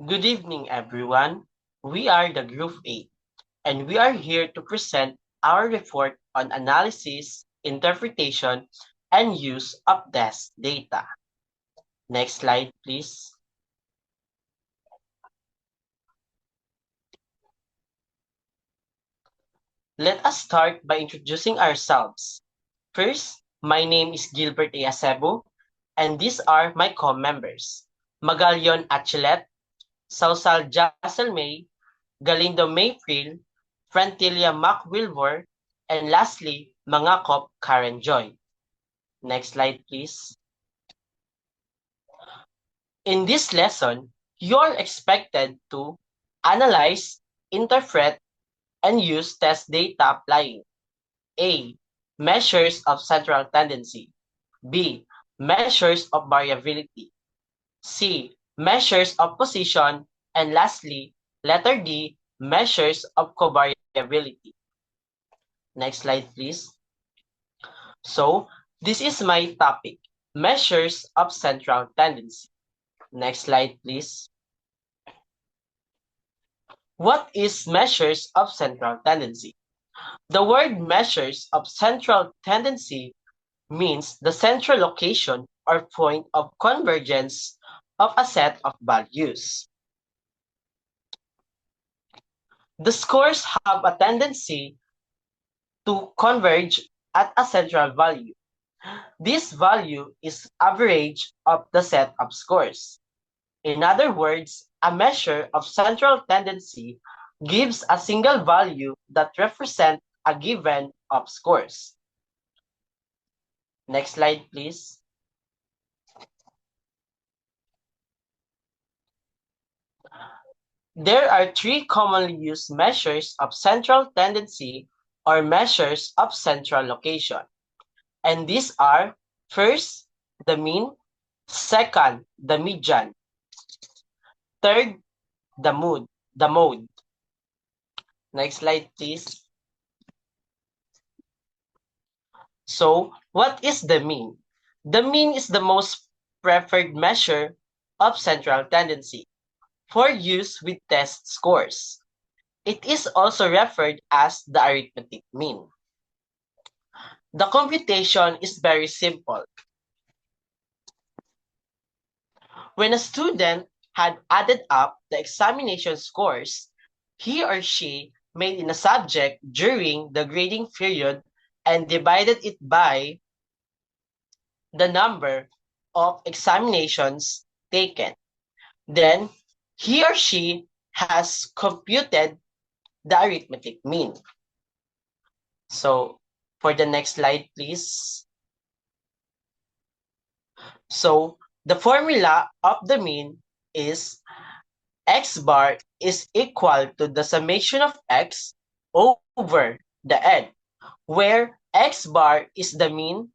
Good evening, everyone. We are the Group 8, and we are here to present our report on analysis, interpretation, and use of test data. Next slide, please. Let us start by introducing ourselves. First, my name is Gilbert A. Acebo, and these are my co-members. Magalion Achilet, Sausal Jassel May, Galindo Mayfield, Frantilia McWilbur, and lastly, Mangakop Karen Joy. Next slide, please. In this lesson, you're expected to analyze, interpret, and use test data applying A. Measures of central tendency. B. Measures of variability. C. Measures of position. And lastly, letter D. Measures of covariability. Next slide, please. So, this is my topic, measures of central tendency. Next slide, please. What is measures of central tendency? The word measures of central tendency means the central location or point of convergence of a set of values. The scores have a tendency to converge at a central value. This value is average of the set of scores. In other words, a measure of central tendency gives a single value that represents a given of scores. Next slide, please. There are three commonly used measures of central tendency or measures of central location. And these are, first, the mean, second, the median, third, the mode. Next slide, please. So, what is the mean? The mean is the most preferred measure of central tendency for use with test scores. It is also referred as the arithmetic mean. The computation is very simple. When a student had added up the examination scores he or she made in a subject during the grading period and divided it by the number of examinations taken, then he or she has computed the arithmetic mean. So, for the next slide, please. So, the formula of the mean is x bar is equal to the summation of x over the n, where x bar is the mean,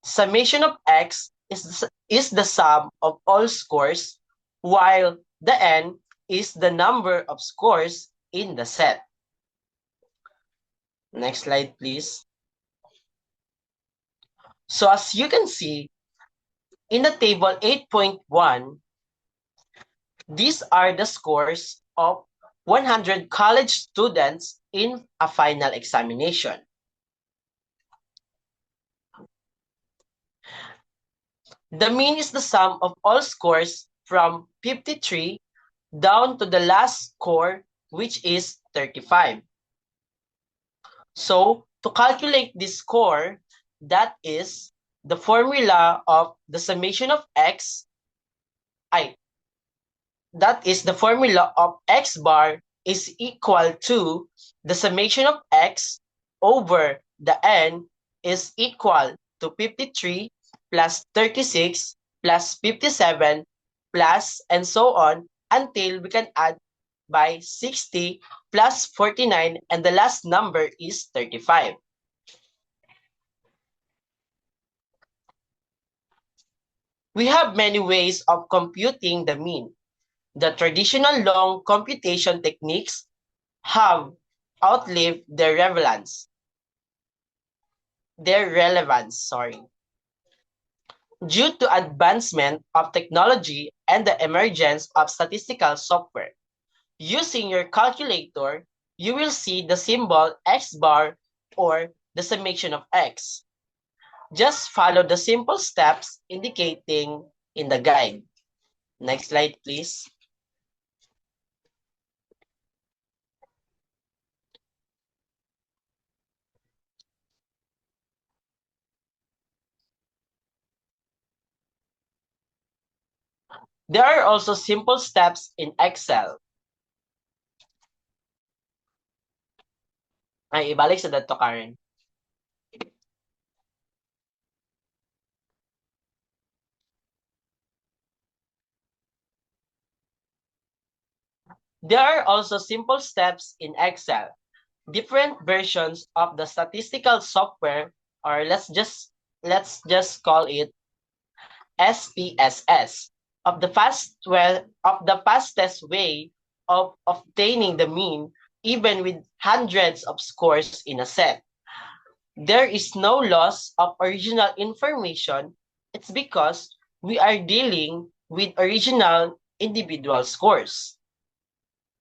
summation of x is the sum of all scores, while the n is the number of scores in the set. Next slide, please. So as you can see, in the table 8.1, these are the scores of 100 college students in a final examination. The mean is the sum of all scores from 53 down to the last score, which is 35. So, to calculate this score, that is the formula of the summation of x, that is the formula of x bar is equal to the summation of x over the n is equal to 53 plus 36 plus 57 plus and so on until we can add by 60 plus 49 and the last number is 35. We have many ways of computing the mean. The traditional long computation techniques have outlived their relevance. Due to advancement of technology and the emergence of statistical software. Using your calculator, you will see the symbol X bar or the summation of X. Just follow the simple steps indicating in the guide. Next slide, please. There are also simple steps in Excel. Ay, ibalik sa dato, Karen. There are also simple steps in Excel. Different versions of the statistical software, or let's just call it SPSS, of the fastest way of obtaining the mean, even with hundreds of scores in a set. There is no loss of original information. It's because we are dealing with original individual scores.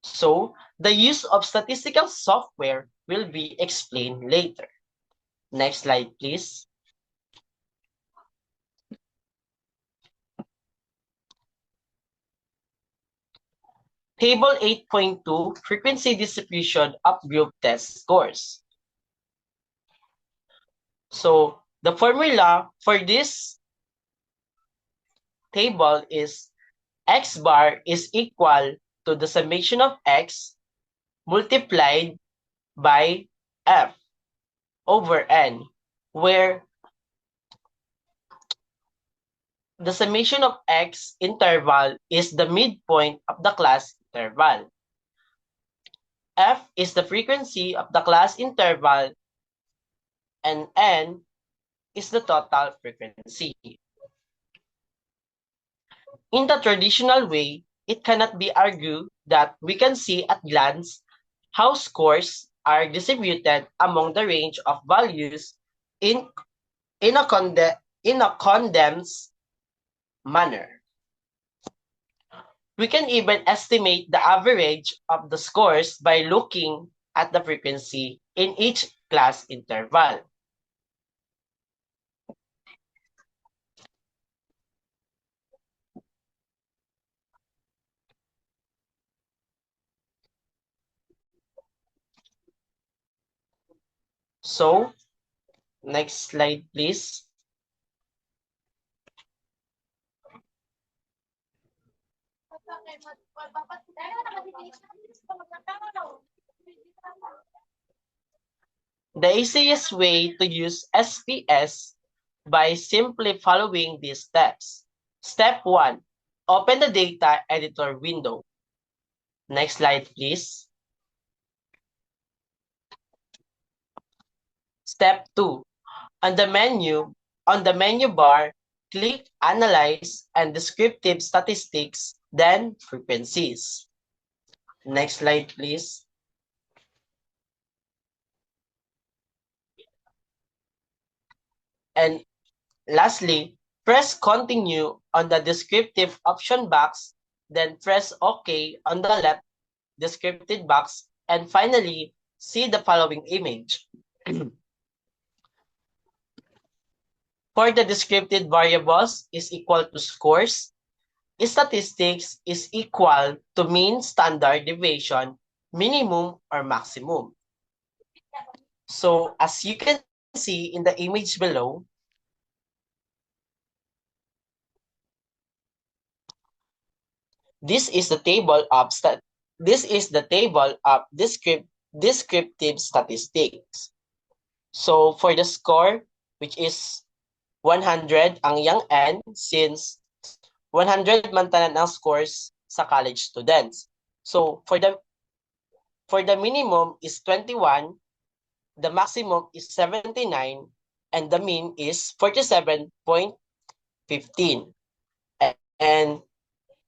So, the use of statistical software will be explained later. Next slide, please. Table 8.2, frequency distribution of group test scores. So, the formula for this table is X bar is equal to the summation of X multiplied by F over N, where the summation of X interval is the midpoint of the class interval. F is the frequency of the class interval, and N is the total frequency. In the traditional way, it cannot be argued that we can see at glance how scores are distributed among the range of values in a condensed manner. We can even estimate the average of the scores by looking at the frequency in each class interval. So, next slide, please. The easiest way to use SPS by simply following these steps. Step 1. Open the data editor window. Next slide, please. Step 2. On the menu bar, click Analyze and Descriptive Statistics, then Frequencies. Next slide, please. And lastly, press Continue on the Descriptive option box, then press OK on the left descriptive box, and finally, see the following image. For the descriptive variables is equal to scores, statistics is equal to mean, standard deviation, minimum, or maximum. So, as you can see in the image below, this is the table of descriptive statistics. So, for the score, which is 100 ang iyang N, since 100 man tanan ang scores sa college students. So, for the minimum is 21, the maximum is 79, and the mean is 47.15. And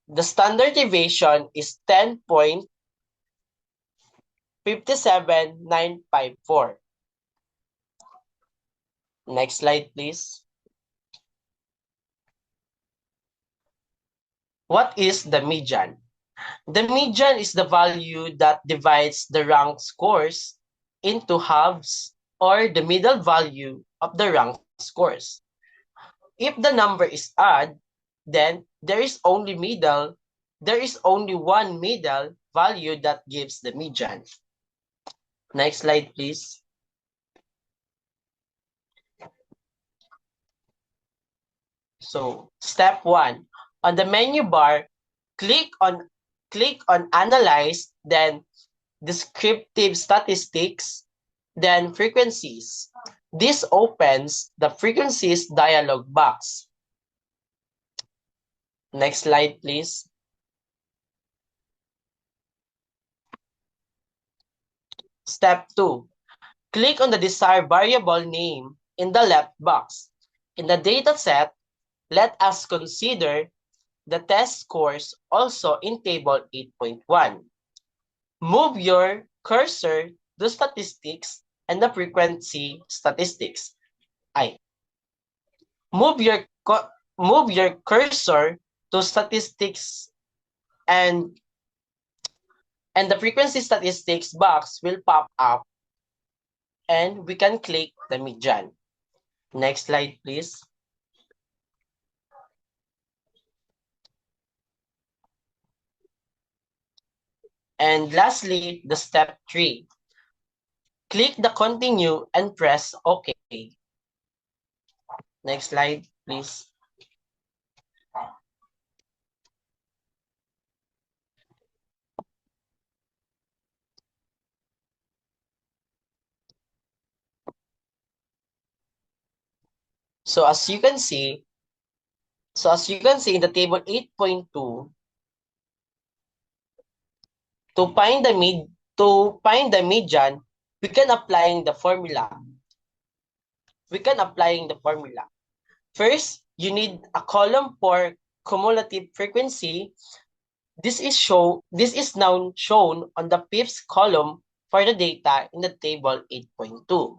the standard deviation is 10.57954. Next slide, please. What is the median? The median is the value that divides the rank scores into halves or the middle value of the rank scores. If the number is odd, then there is only one middle value that gives the median. Next slide, please. So, step 1. On the menu bar, click on analyze, then descriptive statistics, then frequencies. This opens the frequencies dialog box. Next slide, please. Step 2. Click on the desired variable name in the left box. In the dataset, let us consider the test scores also in table 8.1. Move your cursor to statistics and the frequency statistics. Move your cursor to statistics and the frequency statistics box will pop up and we can click the median. Next slide, please. And lastly, the step 3. Click the continue and press OK. Next slide, please. So as you can see in the table 8.2, to find the median, we can applying the formula. First, you need a column for cumulative frequency. This is now shown on the fifth column for the data in the table 8.2.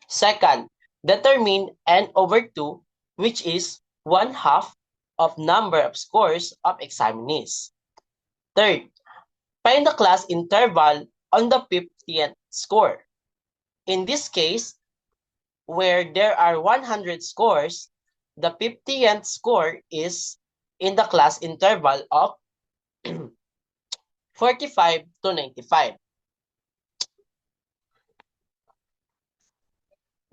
Second, determine n/2, which is 1/2 of number of scores of examinees. Third, find the class interval on the 50th score. In this case, where there are 100 scores, the 50th score is in the class interval of 45 to 95.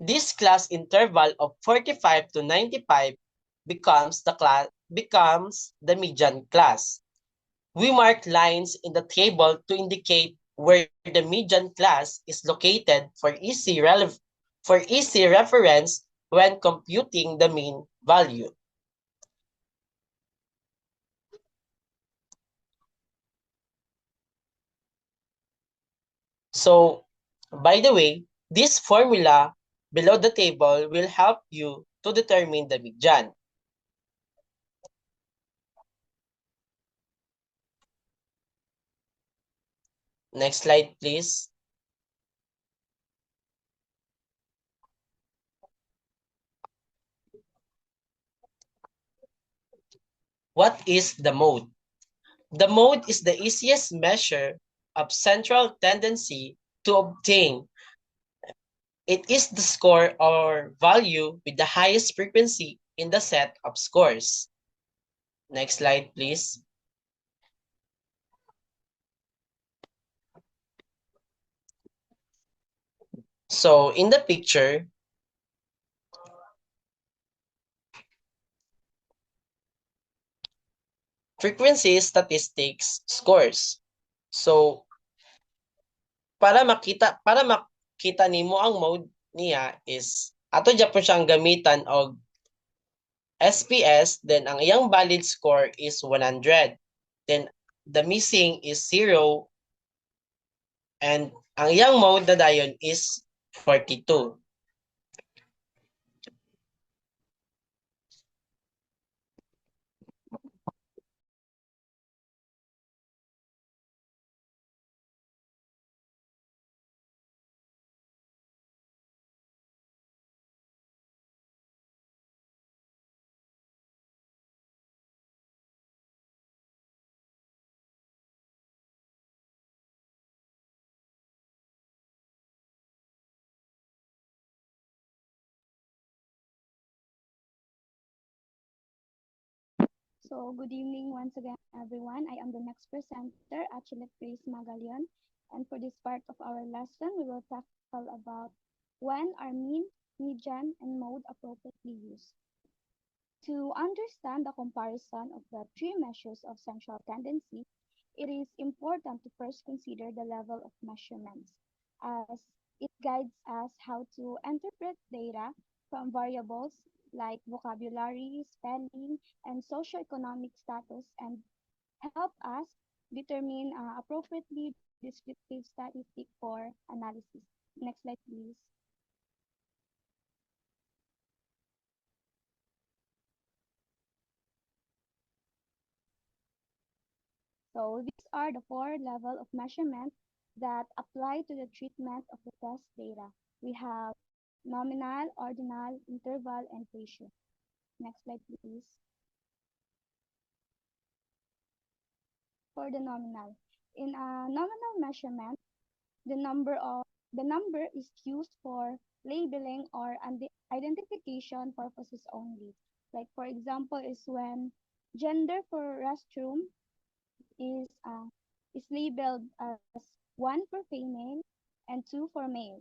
This class interval of 45 to 95 becomes the median class. We mark lines in the table to indicate where the median class is located for easy reference when computing the mean value. So, by the way, this formula below the table will help you to determine the median. Next slide, please. What is the mode? The mode is the easiest measure of central tendency to obtain. It is the score or value with the highest frequency in the set of scores. Next slide, please. So in the picture, frequency statistics scores. So para makita nimo ang mode niya is ato dyan po siyang gamitan og SPS, then ang iyang valid score is 100. Then the missing is 0 and ang iyang mode na dayon is 42. So, good evening once again, everyone. I am the next presenter, Achilet Grace Magalion. And for this part of our lesson, we will tackle about when are mean, median, and mode appropriately used. To understand the comparison of the three measures of central tendency, it is important to first consider the level of measurements, as it guides us how to interpret data from variables like vocabulary, spelling, and socioeconomic status and help us determine appropriately descriptive statistic for analysis. Next slide, please. So these are the four levels of measurement that apply to the treatment of the test data. We have nominal, ordinal, interval, and ratio. Next slide, please. For the nominal. In a nominal measurement, the number of the number is used for labeling or identification purposes only. Like for example, is when gender for restroom is uh, is labeled as 1 for female and 2 for male,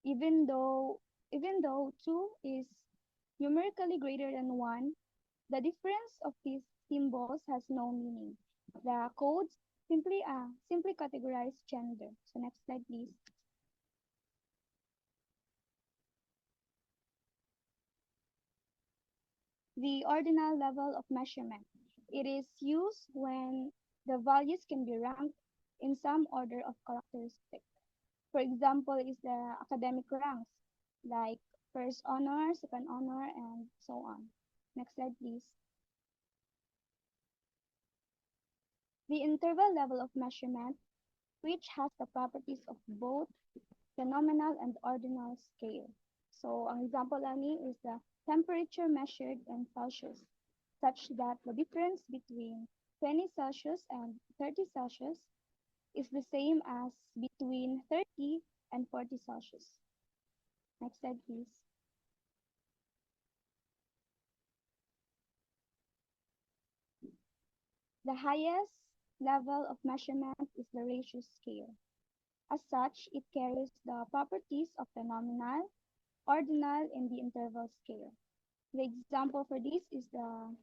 even though even though 2 is numerically greater than 1. The difference of these symbols has no meaning. The codes simply categorize gender. So next slide, please. The ordinal level of measurement. It is used when the values can be ranked in some order of characteristics. For example, is the academic ranks, like first honor, second honor, and so on. Next slide, please. The interval level of measurement, which has the properties of both the nominal and ordinal scale. So, ang example ani is the temperature measured in Celsius, such that the difference between 20 Celsius and 30 Celsius is the same as between 30 and 40 Celsius. Next slide, please. The highest level of measurement is the ratio scale. As such, it carries the properties of the nominal, ordinal, and the interval scale. The example for this is the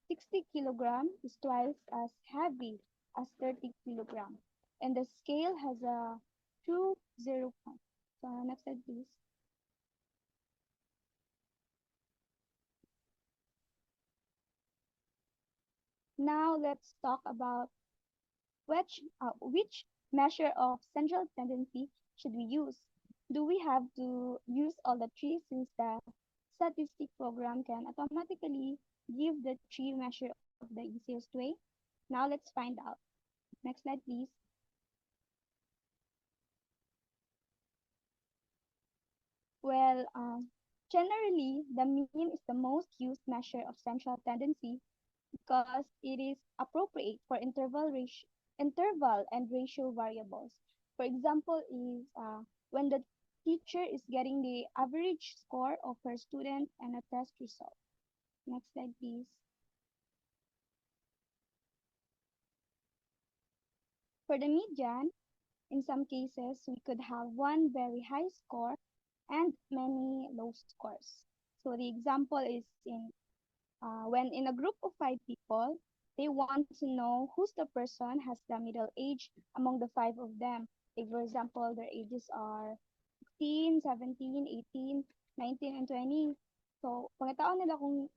60 kilogram is twice as heavy as 30 kilogram, and the scale has a true 0 point. So next slide, please. Now let's talk about which measure of central tendency should we use. Do we have to use all the three since the statistic program can automatically give the three measure of the easiest way? Now let's find out. Next slide, please. Well, generally, the mean is the most used measure of central tendency because it is appropriate for interval and ratio variables. For example, is when the teacher is getting the average score of her student and a test result. Next slide, please. For the median, in some cases, we could have one very high score and many low scores. So the example is when in a group of 5 people, they want to know who's the person has the middle age among the 5 of them. Like for example, their ages are 16, 17, 18, 19, and 20. So, pagkataon nila kung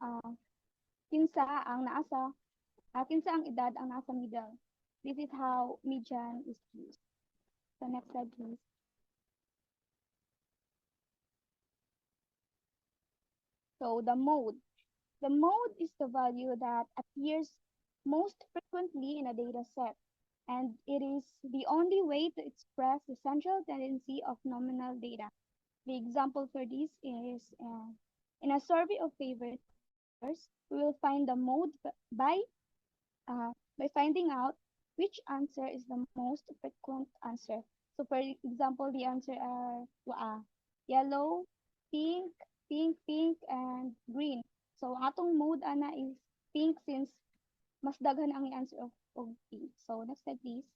kinsa ang kinsa ang edad ang nasa middle. This is how median is used. So, next slide, please. So, the mode. The mode is the value that appears most frequently in a data set, and it is the only way to express the central tendency of nominal data. The example for this is in a survey of favorite colors, we will find the mode by finding out which answer is the most frequent answer. So for example, the answer are yellow, pink, pink, pink, and green. So atong mode ana is pink since mas daghan ang answer of pink. So next slide please.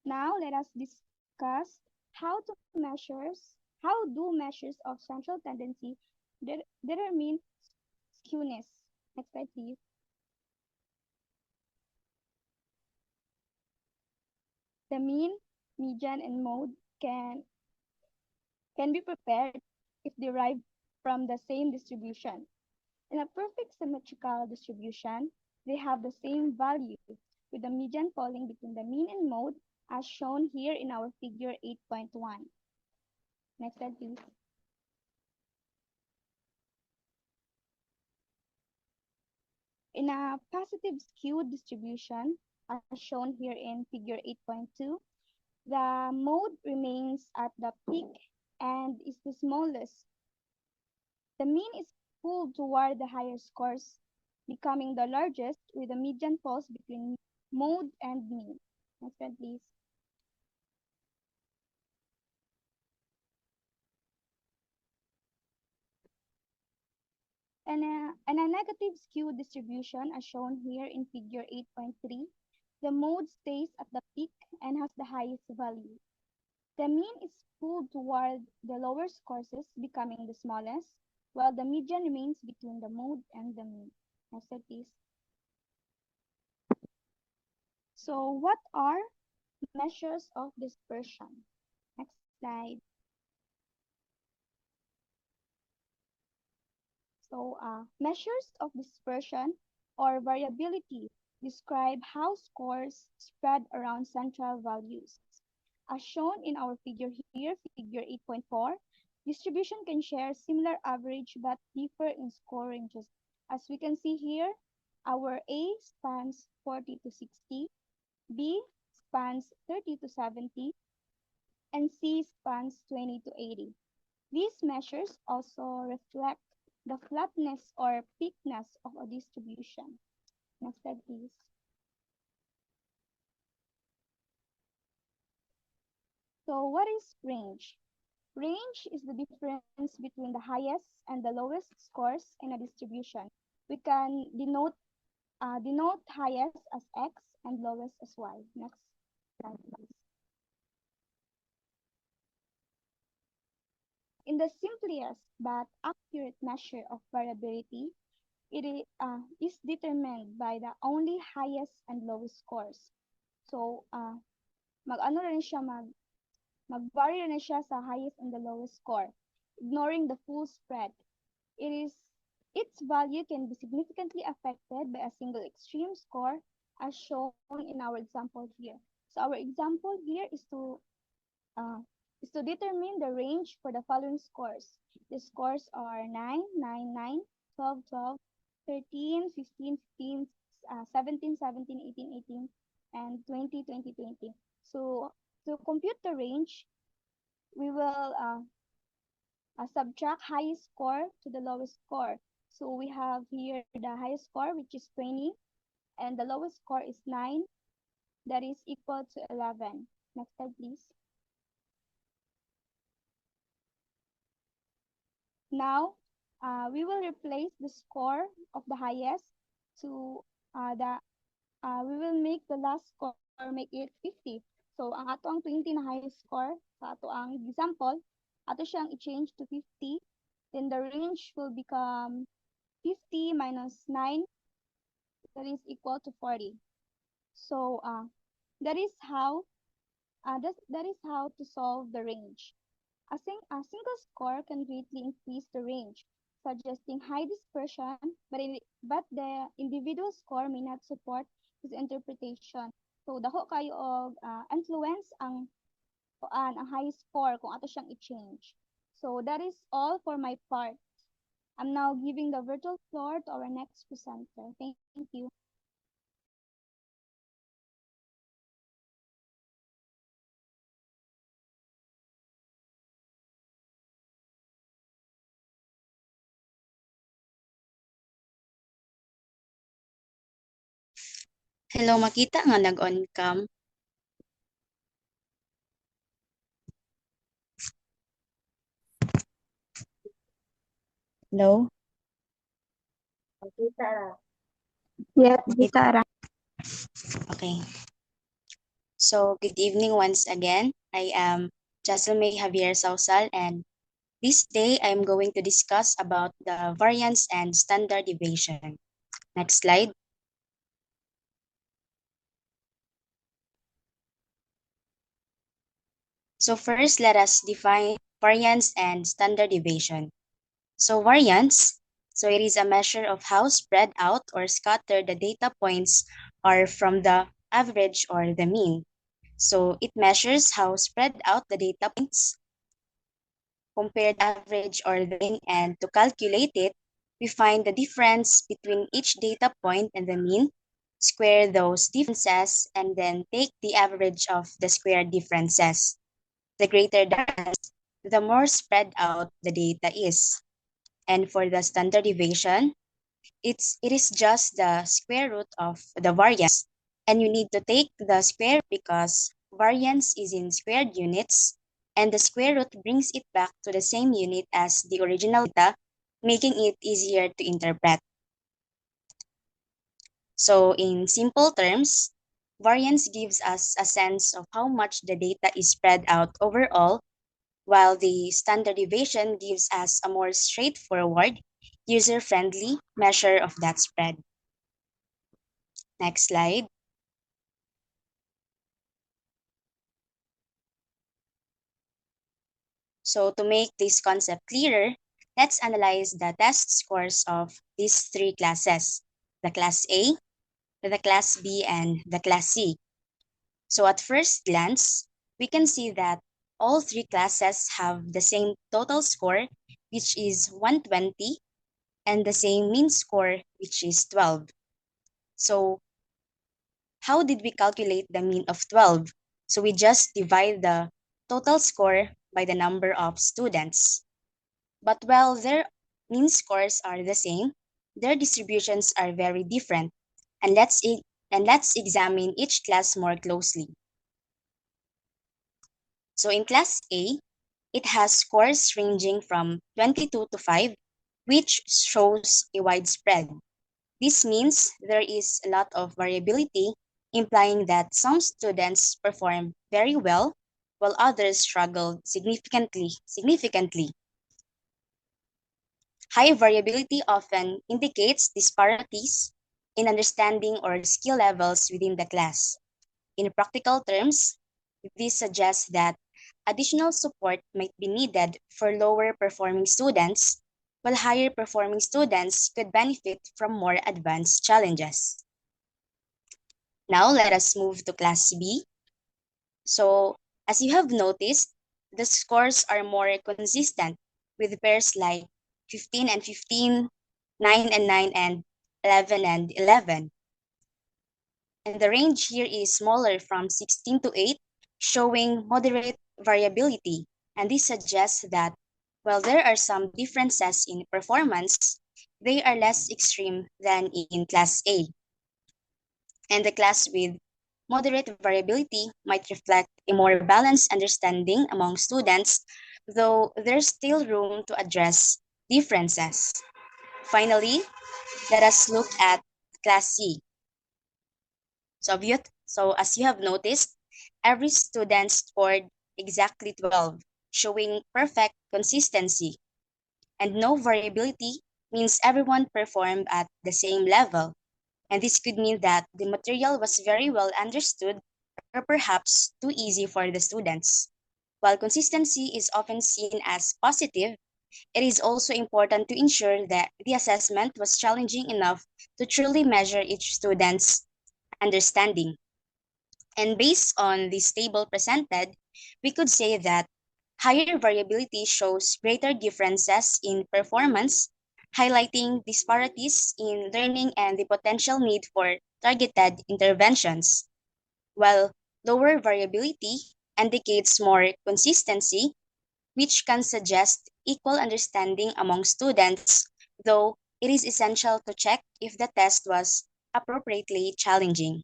Now let us discuss how do measures of central tendency determine skewness. Next slide please. The mean, median, and mode can be prepared if derived from the same distribution. In a perfect symmetrical distribution, they have the same value, with the median falling between the mean and mode, as shown here in our figure 8.1. Next slide, please. In a positive skewed distribution, as shown here in figure 8.2, the mode remains at the peak and is the smallest. The mean is pulled toward the higher scores, becoming the largest, with the median falls between mode and mean. Next slide, please. And a negative skew distribution, as shown here in figure 8.3, the mode stays at the peak and has the highest value. The mean is pulled toward the lower scores, becoming the smallest, while the median remains between the mode and the mean. Next slide, please. So what are measures of dispersion? Next slide. So measures of dispersion or variability describe how scores spread around central values. As shown in our figure here, figure 8.4, distribution can share similar average but differ in score ranges. As we can see here, our A spans 40 to 60, B spans 30 to 70, and C spans 20 to 80. These measures also reflect the flatness or peakness of a distribution. Next slide, please. So what is range? Range is the difference between the highest and the lowest scores in a distribution. We can denote highest as X and lowest as Y. Next slide, please. In the simplest but accurate measure of variability, it is determined by the only highest and lowest scores. So, mag-ano rin siya, mag-vary rin siya sa highest and the lowest score, ignoring the full spread. Its value can be significantly affected by a single extreme score, as shown in our example here. So our example here is to determine the range for the following scores. The scores are 9, 9, 9, 12, 12, 13, 15, 15, 17, 17, 18, 18, and 20, 20, 20. So to compute the range, we will subtract highest score to the lowest score. So we have here the highest score, which is 20, and the lowest score is 9, that is equal to 11. Next slide, please. Now, we will replace the score of the highest to we will make the last score, make it 50. So, ang ato ang 20 na highest score, sa ato ang example, ato siyang i-change to 50. Then the range will become 50 minus 9, that is equal to 40. So, that is how to solve the range. A single score can greatly increase the range, suggesting high dispersion, but the individual score may not support this interpretation. So, dako kayo og influence ang highest score kung ato siyang i-change. So, that is all for my part. I'm now giving the virtual floor to our next presenter. Thank you. Hello, makita nga nag-on cam. Hello? Yes, Gitara. Okay. So, good evening once again. I am Jaselme Javier Sausal, and this day I'm going to discuss about the variance and standard deviation. Next slide. So first, let us define variance and standard deviation. So variance, so it is a measure of how spread out or scattered the data points are from the average or the mean. So it measures how spread out the data points compared average or the mean, and to calculate it, we find the difference between each data point and the mean, square those differences, and then take the average of the squared differences. The greater the difference, the more spread out the data is. And for the standard deviation, it is just the square root of the variance. And you need to take the square because variance is in squared units, and the square root brings it back to the same unit as the original data, making it easier to interpret. So in simple terms, variance gives us a sense of how much the data is spread out overall, while the standard deviation gives us a more straightforward, user-friendly measure of that spread. Next slide. So to make this concept clearer, let's analyze the test scores of these three classes, the class A, the class B, and the class C. So at first glance, we can see that all three classes have the same total score, which is 120, and the same mean score, which is 12. So how did we calculate the mean of 12? So we just divide the total score by the number of students. But while their mean scores are the same, their distributions are very different. And let's examine each class more closely. So in class A, it has scores ranging from 22 to 5, which shows a widespread. This means there is a lot of variability, implying that some students perform very well, while others struggle significantly. High variability often indicates disparities in understanding or skill levels within the class. In practical terms, this suggests that additional support might be needed for lower performing students, while higher performing students could benefit from more advanced challenges. Now let us move to class B. So as you have noticed, the scores are more consistent with pairs like 15 and 15, 9 and 9, and 11 and 11. And the range here is smaller from 16 to 8, showing moderate variability. And this suggests that while there are some differences in performance, they are less extreme than in class A. And the class with moderate variability might reflect a more balanced understanding among students, though there's still room to address differences. Finally, let us look at class C. So as you have noticed, every student scored exactly 12, showing perfect consistency. And no variability means everyone performed at the same level. And this could mean that the material was very well understood or perhaps too easy for the students. While consistency is often seen as positive, it is also important to ensure that the assessment was challenging enough to truly measure each student's understanding. And based on this table presented, we could say that higher variability shows greater differences in performance, highlighting disparities in learning and the potential need for targeted interventions, while lower variability indicates more consistency, which can suggest equal understanding among students, though it is essential to check if the test was appropriately challenging.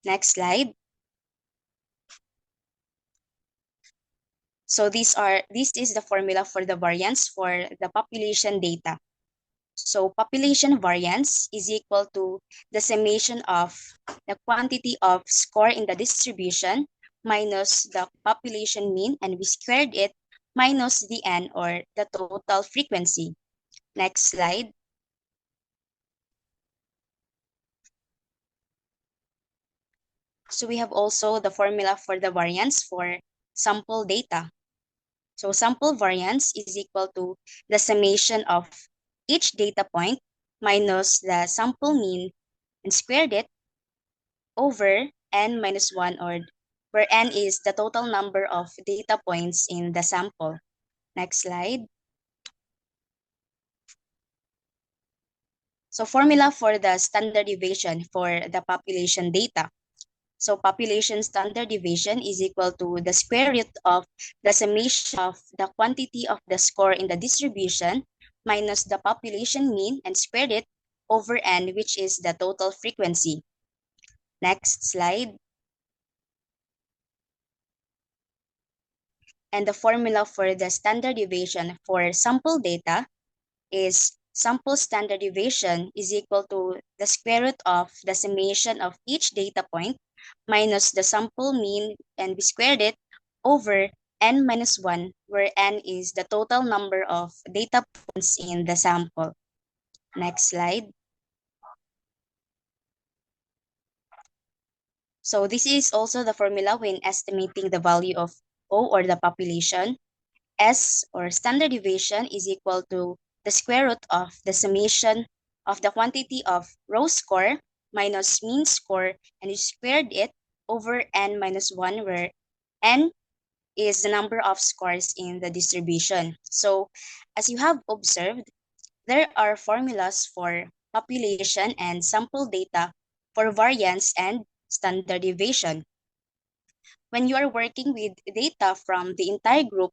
Next slide. So this is the formula for the variance for the population data. So population variance is equal to the summation of the quantity of score in the distribution minus the population mean, and we squared it, minus the n, or the total frequency. Next slide. So we have also the formula for the variance for sample data. So sample variance is equal to the summation of each data point minus the sample mean and squared it over n minus 1, or where n is the total number of data points in the sample. Next slide. So formula for the standard deviation for the population data. So population standard deviation is equal to the square root of the summation of the quantity of the score in the distribution minus the population mean and squared it over n, which is the total frequency. Next slide. And the formula for the standard deviation for sample data is sample standard deviation is equal to the square root of the summation of each data point minus the sample mean, and we squared it over n minus 1, where n is the total number of data points in the sample. Next slide. So this is also the formula when estimating the value of O, or the population. S, or standard deviation, is equal to the square root of the summation of the quantity of row score minus mean score, and you squared it over n minus 1, where n is the number of scores in the distribution. So as you have observed, there are formulas for population and sample data for variance and standard deviation. When you are working with data from the entire group,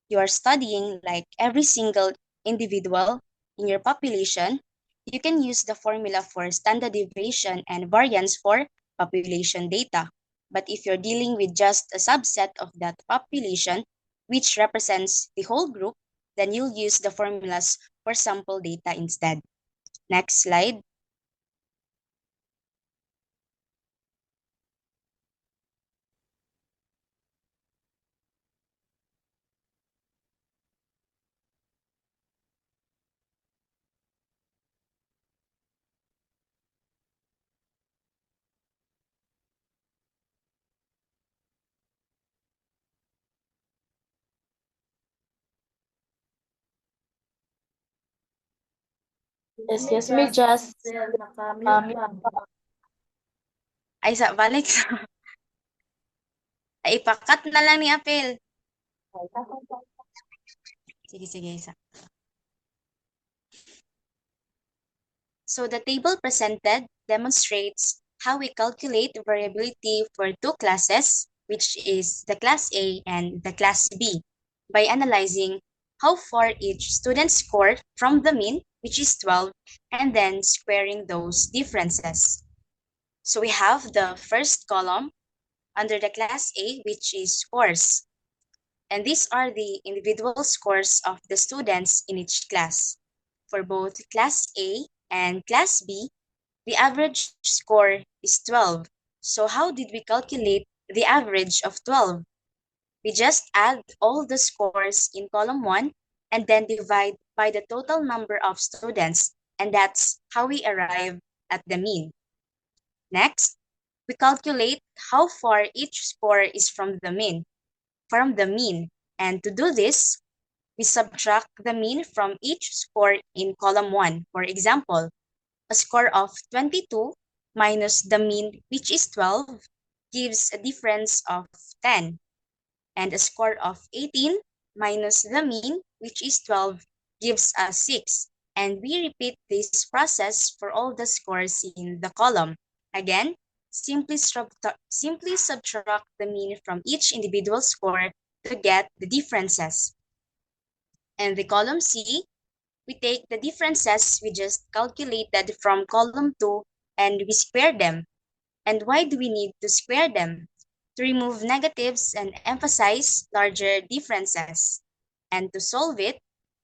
you are studying like every single individual in your population, you can use the formula for standard deviation and variance for population data. But if you're dealing with just a subset of that population, which represents the whole group, then you'll use the formulas for sample data instead. Next slide. Excuse me, just Ay, balik. Ay, ipakat na lang ni Apil. Sige, isa. So the table presented demonstrates how we calculate variability for two classes, which is the class A and the class B, by analyzing how far each student scored from the mean, which is 12, and then squaring those differences. So we have the first column under the class A, which is scores. And these are the individual scores of the students in each class. For both class A and class B, the average score is 12. So how did we calculate the average of 12? We just add all the scores in column 1 and then divide by the total number of students, and that's how we arrive at the mean. Next, we calculate how far each score is from the mean. And to do this, we subtract the mean from each score in column 1. For example, a score of 22 minus the mean, which is 12, gives a difference of 10. And a score of 18 minus the mean, which is 12, gives us 6. And we repeat this process for all the scores in the column. Again, simply subtract the mean from each individual score to get the differences. And the column C, we take the differences we just calculated from column 2 and we square them. And why do we need to square them? to remove negatives and emphasize larger differences. And to solve it,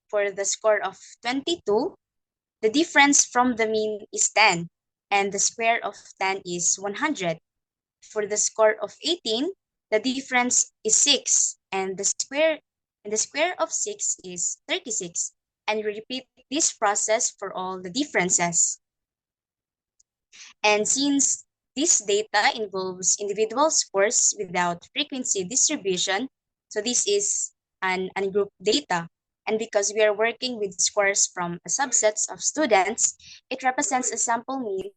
for the score of 22, the difference from the mean is 10, and the square of 10 is 100. For the score of 18, the difference is 6, and the square of 6 is 36. And we repeat this process for all the differences. And since this data involves individual scores without frequency distribution, so this is an ungrouped data. And because we are working with scores from a subsets of students, it represents a sample mean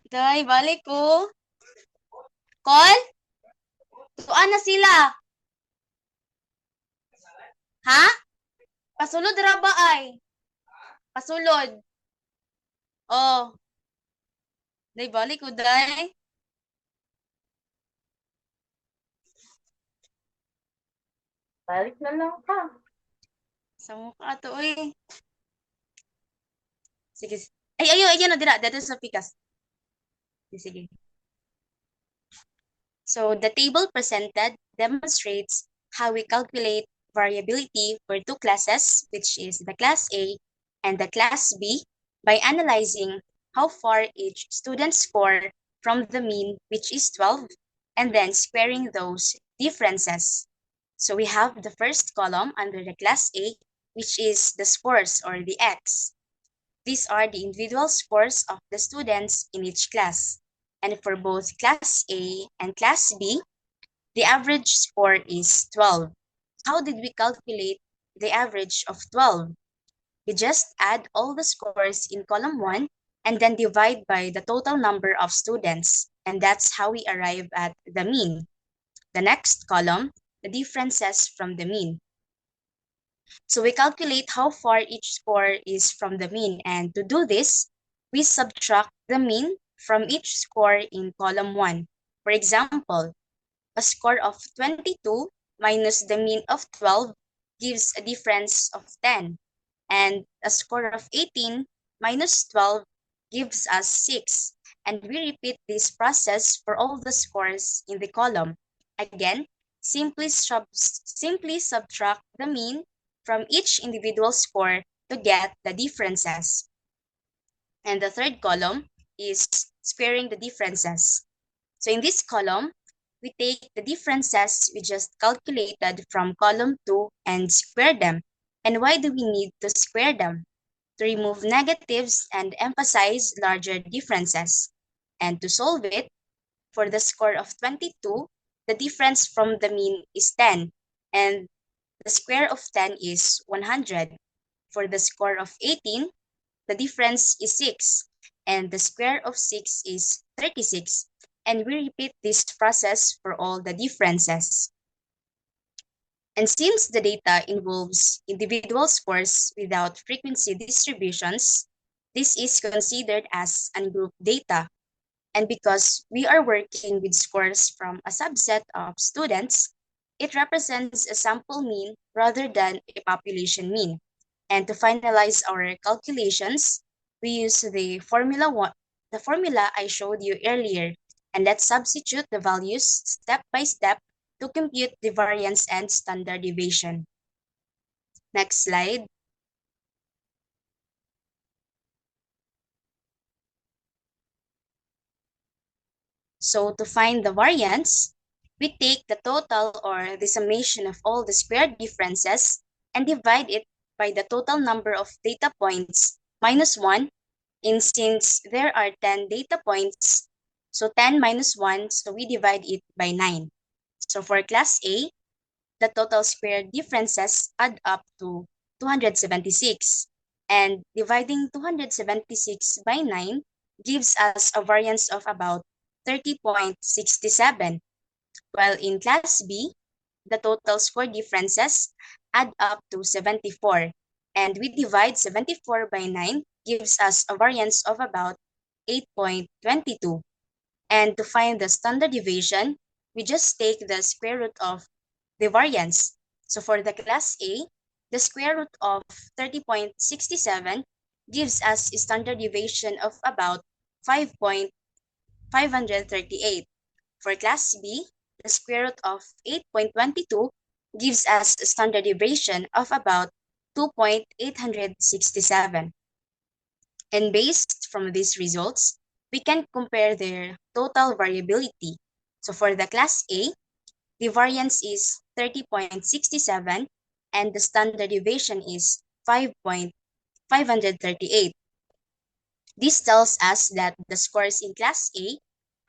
Day, balik ko. Call? Tuan na sila. Ha? Pasulod ra ba ay? Pasulod. Oh. Day, balik ko, day. Balik na lang ka. Sa mukha to, eh. Sige. Ay, ayo na dira. Dito sa pikas. Sige. So the table presented demonstrates how we calculate variability for two classes, which is the class A and the class B, by analyzing how far each student score from the mean, which is 12, and then squaring those differences. So we have the first column under the class A, which is the scores or the X. These are the individual scores of the students in each class. And for both class A and class B, the average score is 12. How did we calculate the average of 12? We just add all the scores in column 1 and then divide by the total number of students. And that's how we arrive at the mean. The next column, the differences from the mean. So we calculate how far each score is from the mean. And to do this, we subtract the mean from each score in column 1. For example, a score of 22 minus the mean of 12 gives a difference of 10. And a score of 18 minus 12 gives us 6. And we repeat this process for all the scores in the column. Again, simply subtract the mean from each individual score to get the differences. And the third column is squaring the differences. So in this column, we take the differences we just calculated from column 2 and square them. And why do we need to square them? To remove negatives and emphasize larger differences. And to solve it, for the score of 22, the difference from the mean is 10. And the square of 10 is 100. For the score of 18, the difference is 6. And the square of 6 is 36. And we repeat this process for all the differences. And since the data involves individual scores without frequency distributions, this is considered as ungrouped data. And because we are working with scores from a subset of students, it represents a sample mean rather than a population mean. And to finalize our calculations, we use the formula I showed you earlier. And let's substitute the values step by step to compute the variance and standard deviation. Next slide. So to find the variance, we take the total or the summation of all the squared differences and divide it by the total number of data points minus 1. And since there are 10 data points, so 10 minus 1, so we divide it by 9. So for class A, the total squared differences add up to 276. And dividing 276 by 9 gives us a variance of about 30.67. While in class B, the total score differences add up to 74. And we divide 74 by 9 gives us a variance of about 8.22. And to find the standard deviation, we just take the square root of the variance. So for the class A, the square root of 30.67 gives us a standard deviation of about 5.538. For class B, the square root of 8.22 gives us a standard deviation of about 2.867. And based from these results, we can compare their total variability. So for the class A, the variance is 30.67 and the standard deviation is 5.538. This tells us that the scores in class A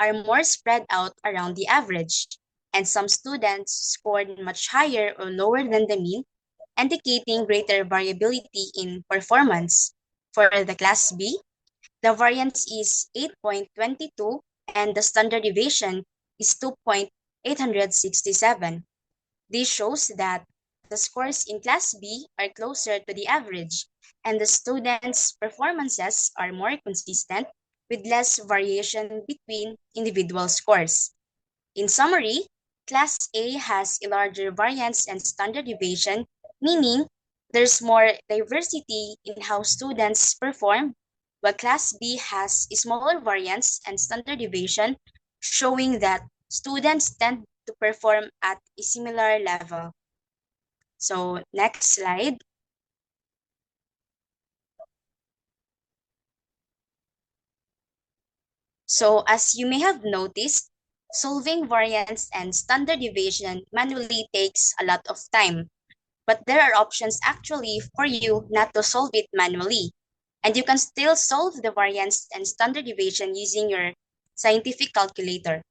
are more spread out around the average, and some students scored much higher or lower than the mean, indicating greater variability in performance. For the class B, the variance is 8.22 and the standard deviation is 2.867. This shows that the scores in class B are closer to the average and the students' performances are more consistent with less variation between individual scores. In summary, class A has a larger variance and standard deviation, meaning there's more diversity in how students perform, while class B has a smaller variance and standard deviation, showing that students tend to perform at a similar level. So next slide. So as you may have noticed, solving variance and standard deviation manually takes a lot of time. But there are options actually for you not to solve it manually. And you can still solve the variance and standard deviation using your scientific calculator.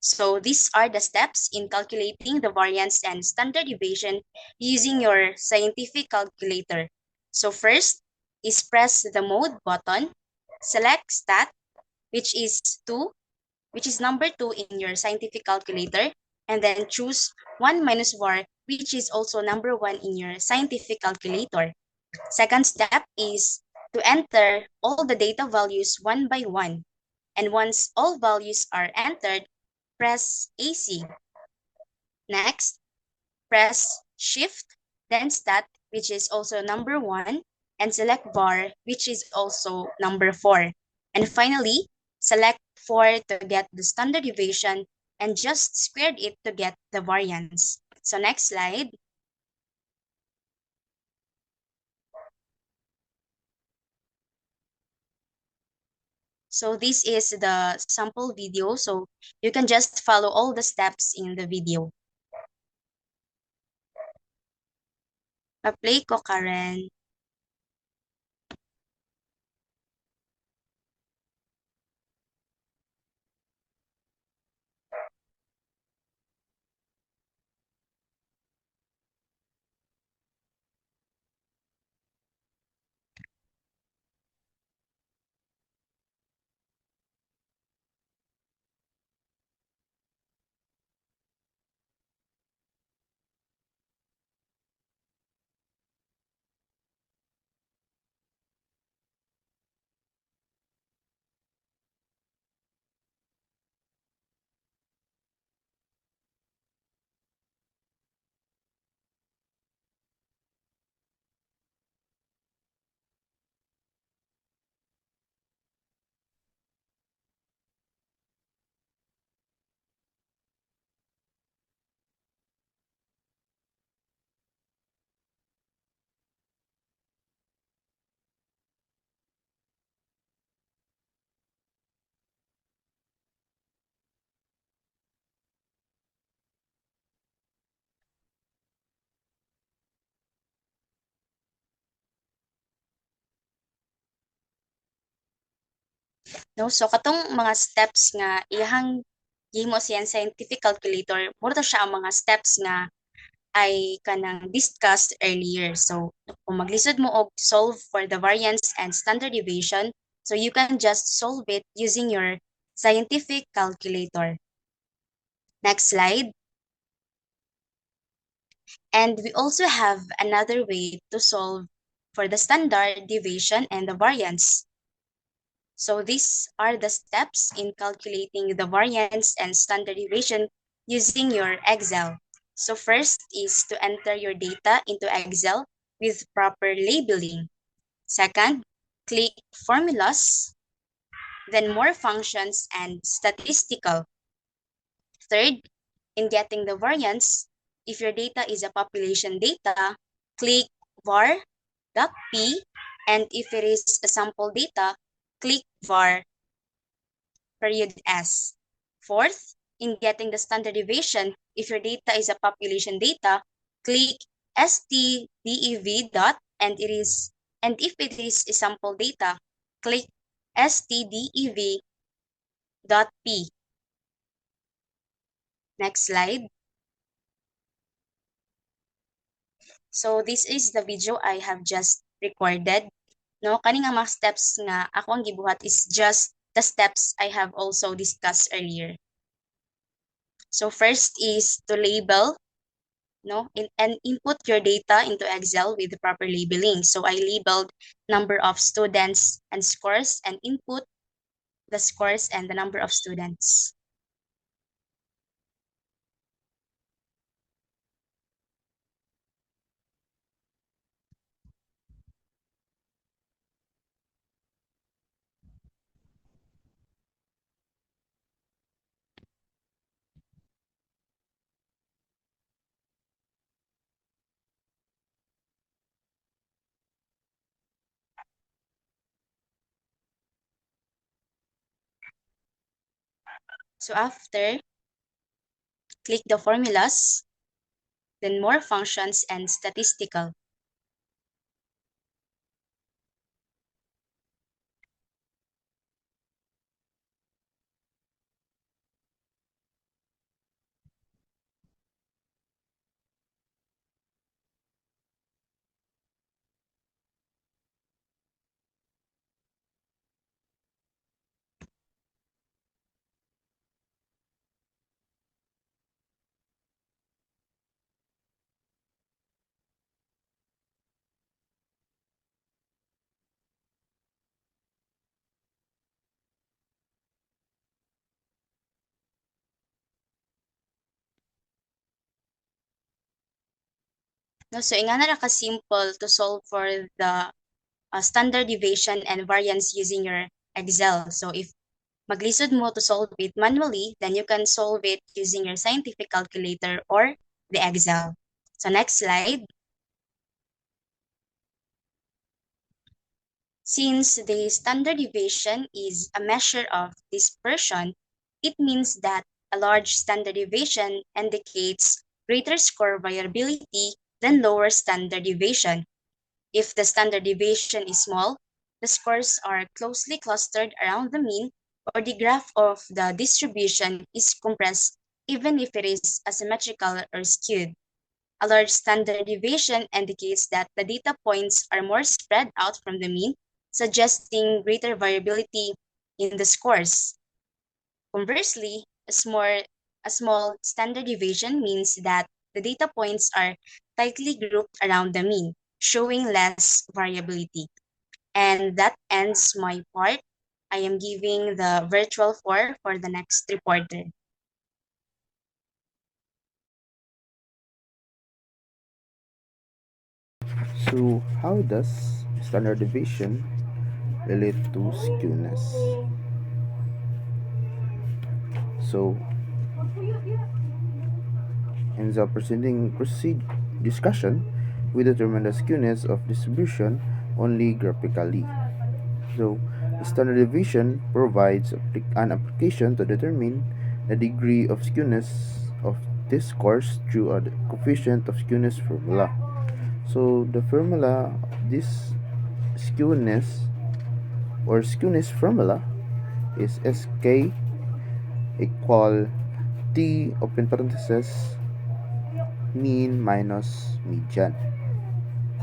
So these are the steps in calculating the variance and standard deviation using your scientific calculator. So first is press the mode button, select stat, which is number 2 in your scientific calculator, and then choose 1 minus var, which is also number 1 in your scientific calculator. Second step is to enter all the data values one by one. And once all values are entered, press AC. Next, press Shift, then Stat, which is also number 1, and select var, which is also number 4. And finally, select 4 to get the standard deviation and just squared it to get the variance. So next slide. So this is the sample video, so you can just follow all the steps in the video. Pa-play ko, Karen. No, so katong mga steps nga iyang gihimo siya scientific calculator, mura siya ang mga steps nga ay kanang discussed earlier. So kung maglisod mo og solve for the variance and standard deviation, so you can just solve it using your scientific calculator. Next slide. And we also have another way to solve for the standard deviation and the variance. So these are the steps in calculating the variance and standard deviation using your Excel. So first is to enter your data into Excel with proper labeling. Second, click formulas, then more functions and statistical. Third, in getting the variance, if your data is a population data, click var.p, and if it is a sample data, click var period S. Fourth, in getting the standard deviation, if your data is a population data, click stdev dot, and if it is a sample data, click stdev dot p. Next slide. So this is the video I have just recorded. No, kani nga mga steps nga ako ang gibuhat is just the steps I have also discussed earlier. So first is to label, and input your data into Excel with the proper labeling. So I labeled number of students and scores, and input the scores and the number of students. So after, click the formulas, then more functions and statistical. No, so nga na ka-simple to solve for the standard deviation and variance using your Excel. So if maglisod mo to solve it manually, then you can solve it using your scientific calculator or the Excel. So next slide. Since the standard deviation is a measure of dispersion, it means that a large standard deviation indicates greater score variability than lower standard deviation. If the standard deviation is small, the scores are closely clustered around the mean, or the graph of the distribution is compressed even if it is asymmetrical or skewed. A large standard deviation indicates that the data points are more spread out from the mean, suggesting greater variability in the scores. Conversely, a small standard deviation means that the data points are tightly grouped around the mean, showing less variability. And that ends my part. I am giving the virtual floor for the next reporter. So, how does standard deviation relate to skewness? So, in the preceding discussion, we determined the skewness of distribution only graphically. So, standard deviation provides an application to determine the degree of skewness of this course through a coefficient of skewness formula. So, the formula, this skewness or skewness formula is SK equal T open parenthesis mean minus median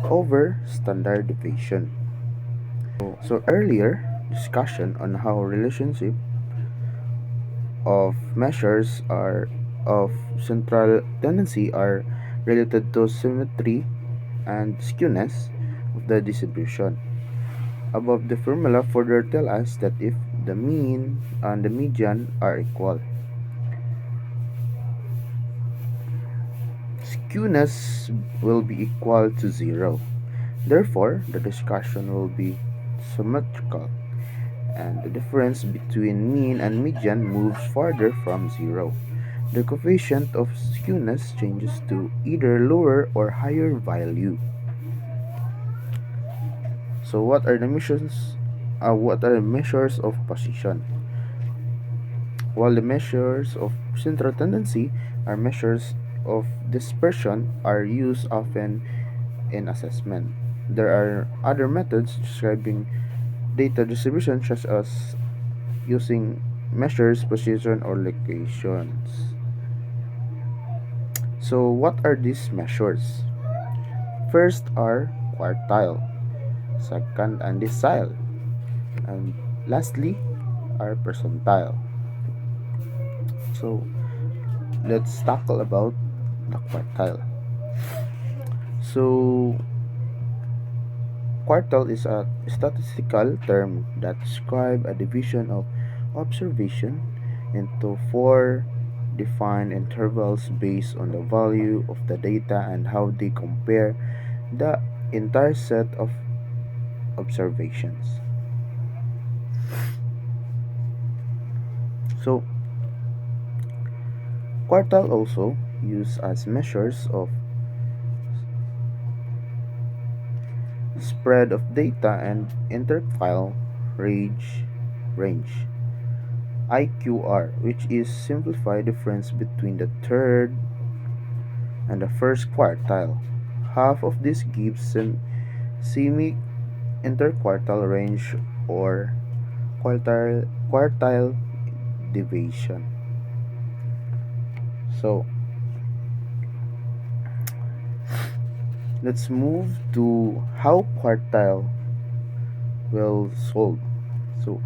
over standard deviation. So earlier discussion on how relationship of measures are of central tendency are related to symmetry and skewness of the distribution. Above, the formula further tell us that if the mean and the median are equal, skewness will be equal to 0. Therefore, the discussion will be symmetrical, and the difference between mean and median moves farther from 0. The coefficient of skewness changes to either lower or higher value. So what are the measures? What are the measures of position? While the measures of central tendency are measures of dispersion are used often in assessment. There are other methods describing data distribution such as using measures, position, or locations. So what are these measures? First are quartile, second and decile, and lastly are percentile. So let's tackle about the quartile. So quartile is a statistical term that describes a division of observation into four defined intervals based on the value of the data and how they compare the entire set of observations. So quartile also used as measures of spread of data and interquartile range. IQR, which is simplified difference between the third and the first quartile. Half of this gives semi-interquartile range or quartile deviation. So let's move to how quartile will solve. So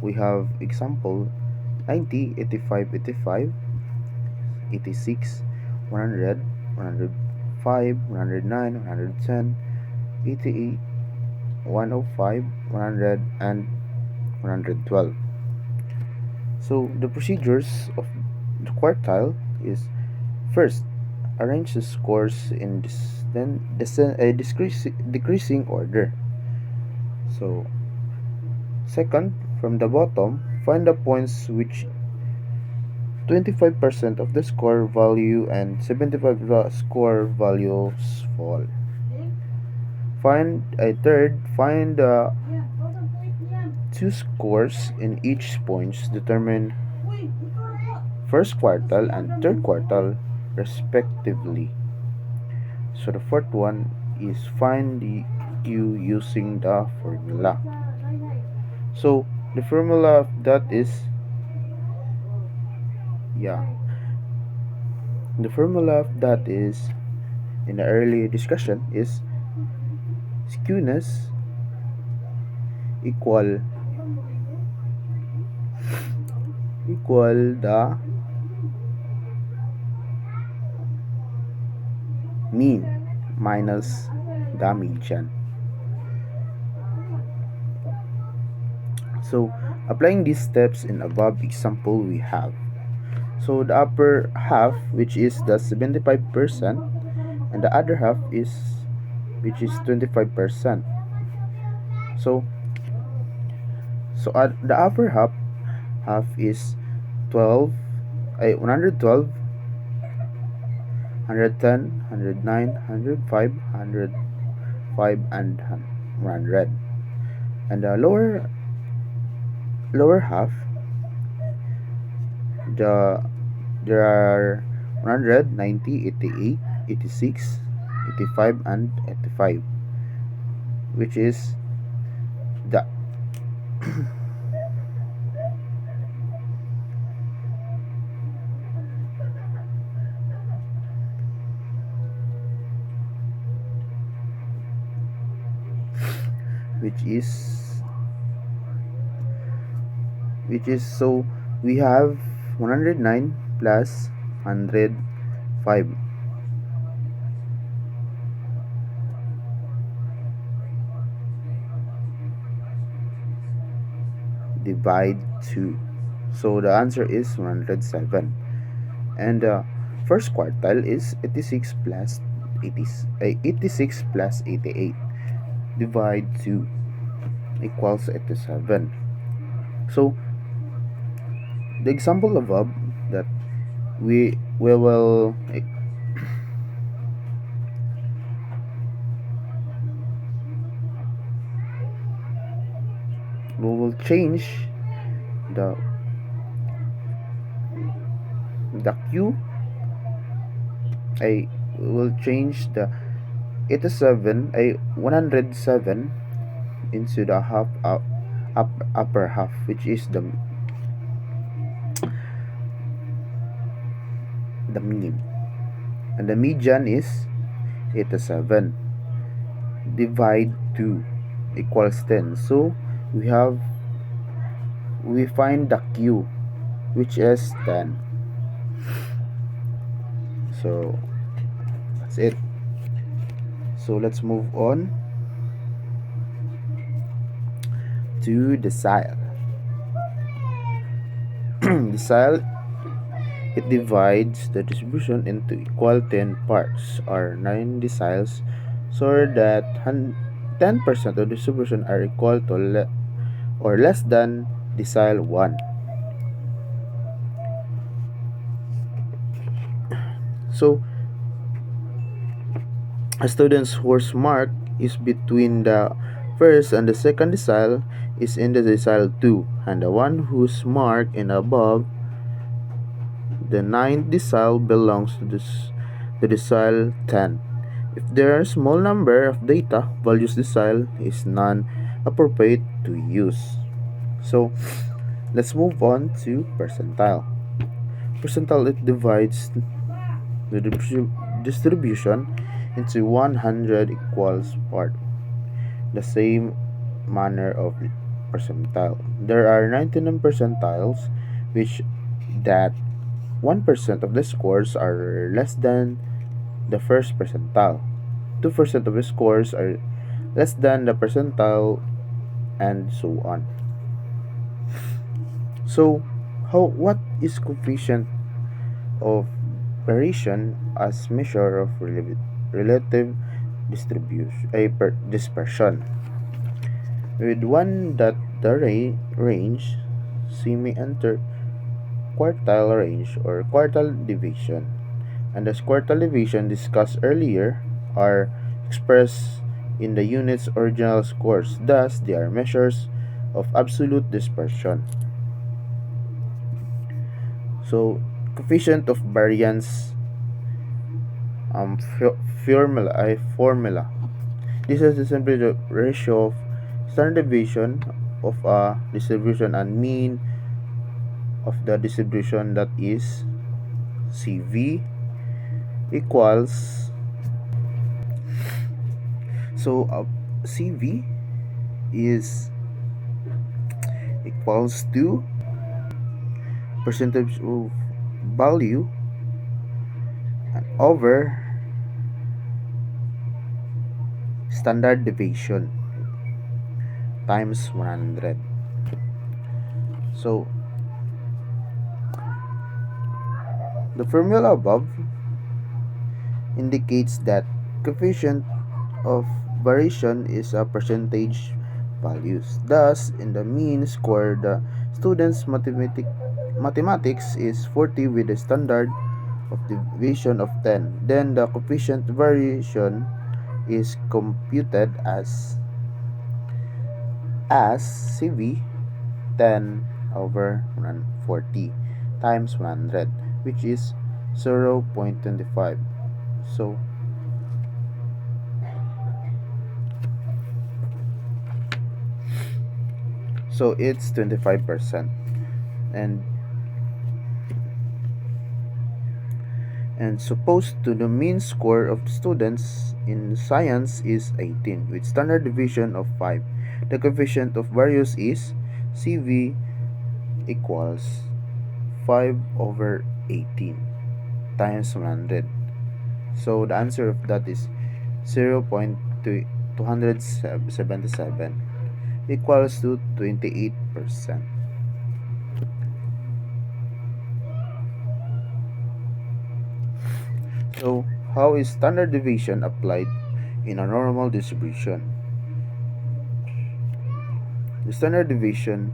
we have example 90, 85, 85, 86, 100, 105, 109, 110, 88, 105, 100, and 112. So the procedures of the quartile is first, arrange the scores in decreasing order. So second, from the bottom, find the points which 25% of the score value and 75 score values fall. Find the two scores in each points determine first quartile and third quartile respectively. So the fourth one is find the Q using the formula. So the formula of that is the formula of that is in the early discussion is skewness equal the mean minus the median. So applying these steps in above example we have. So the upper half, which is the 75%, and the other half is which is 25%. So the upper half is 12, 112, 110, 109, 105, 105, and 100. And the lower half, there are 100, 90, 88, 86, 85, and 85, which is the which is so we have 109 plus 105 divide 2. So the answer is 107. And the first quartile is 86 plus 86 plus 88. Divide 2 equals 87. So the example above that we will change the q. I will change the 107 into the upper half, which is the mean, and the median is 87. Divide 2 equals 10. So we find the q, which is 10. So that's it. So let's move on to decile. Decile, it divides the distribution into equal 10 parts or 9 deciles, so that 10% of distribution are equal to or less than decile 1. So a student's whose mark is between the first and the second decile is in the decile 2, and the one whose mark in above the ninth decile belongs to the decile 10. If there are a small number of data values, decile is non-appropriate to use. So let's move on to percentile. Percentile, it divides the distribution into 100 equals part, the same manner of percentile. There are 99 percentiles, which that 1% of the scores are less than the first percentile. 2% of the scores are less than the percentile, and so on. So what is coefficient of variation as measure of relative dispersion? With one that the range, see me enter quartile range or quartile division, and the quartile division discussed earlier are expressed in the unit's original scores. Thus, they are measures of absolute dispersion. So coefficient of variance formula. This is simply the ratio of standard deviation of a distribution and mean of the distribution, that is CV equals, so CV is equals to percentage of value over standard deviation times 100. So the formula above indicates that coefficient of variation is a percentage values. Thus, in the mean score, the student's mathematics is 40 with a standard of deviation of 10. Then the coefficient variation is computed as CV 10 over 40 times 100, which is 0.25. So it's 25%. And supposed to the mean score of students in science is 18 with standard deviation of 5. The coefficient of variance is CV equals 5 over 18 times 100. So the answer of that is 0.277, equals to 28%. So, how is standard deviation applied in a normal distribution? The standard deviation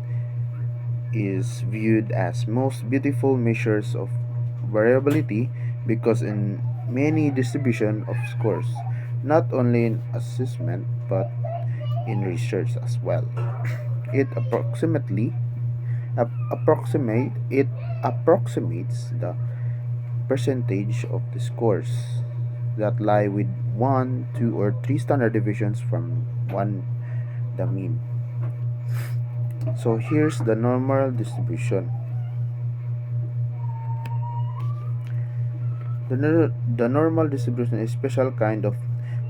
is viewed as most beautiful measures of variability because in many distribution of scores, not only in assessment but in research as well. It approximates the percentage of the scores that lie with one, two, or three standard deviations from one the mean. So here's the normal distribution. The normal distribution is a special kind of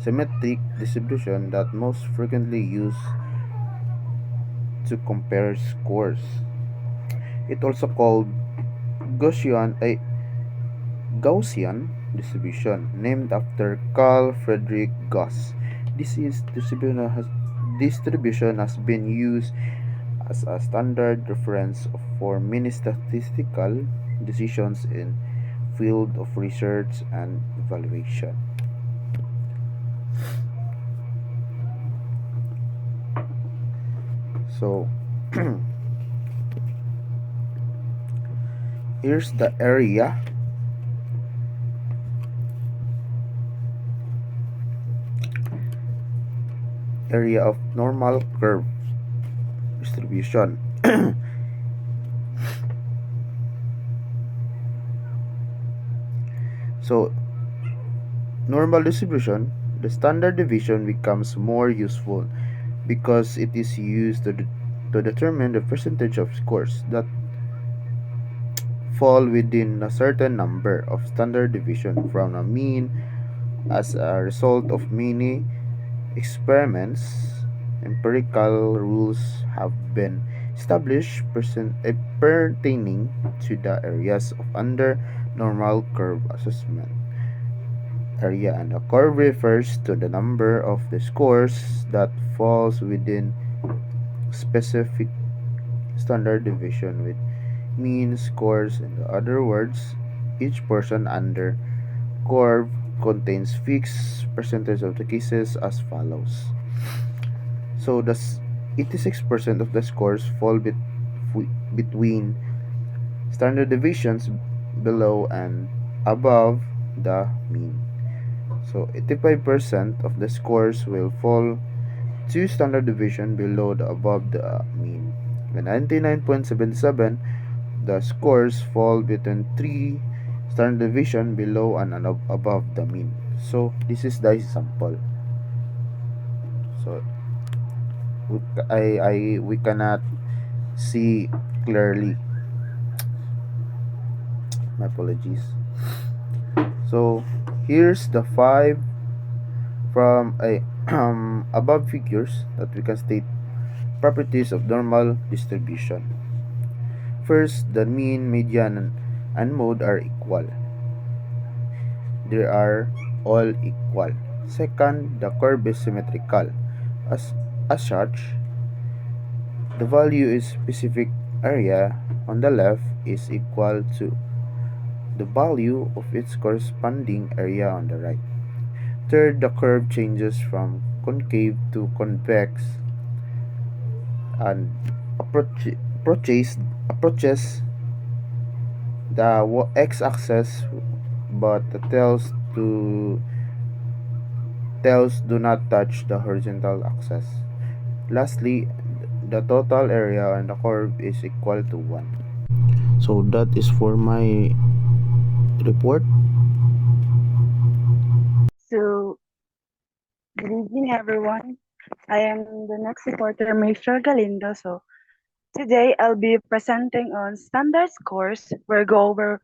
symmetric distribution that most frequently used to compare scores. It also called Gaussian distribution, named after Carl Friedrich Gauss. Distribution has been used as a standard reference for many statistical decisions in field of research and evaluation. So here's the area of normal curve distribution. So normal distribution, the standard deviation becomes more useful because it is used to determine the percentage of scores that fall within a certain number of standard deviation from a mean. As a result of many experiments, empirical rules have been established pertaining to the areas of under normal curve assessment area, and the curve refers to the number of the scores that falls within specific standard deviation with mean scores. In other words, each portion under curve contains fixed percentage of the cases as follows. So the 86% of the scores fall between standard deviations below and above the mean. So 85% of the scores will fall 2 standard deviation below the above the mean. And 99.77 the scores fall between 3 standard deviation below and above the mean. So this is the example. So we cannot see clearly. My apologies. So here's the 5 from a above figures that we can state properties of normal distribution. First, the mean, median, and mode are equal. They are all equal. Second, the curve is symmetrical. As such, the value is specific area on the left is equal to the value of its corresponding area on the right. Third, the curve changes from concave to convex and approaches the x-axis, but the tails do not touch the horizontal axis. Lastly, the total area on the curve is equal to 1. So that is for my report. So, good evening, everyone. I am the next reporter, Michelle Galindo. So, today I'll be presenting on standard scores. We'll go over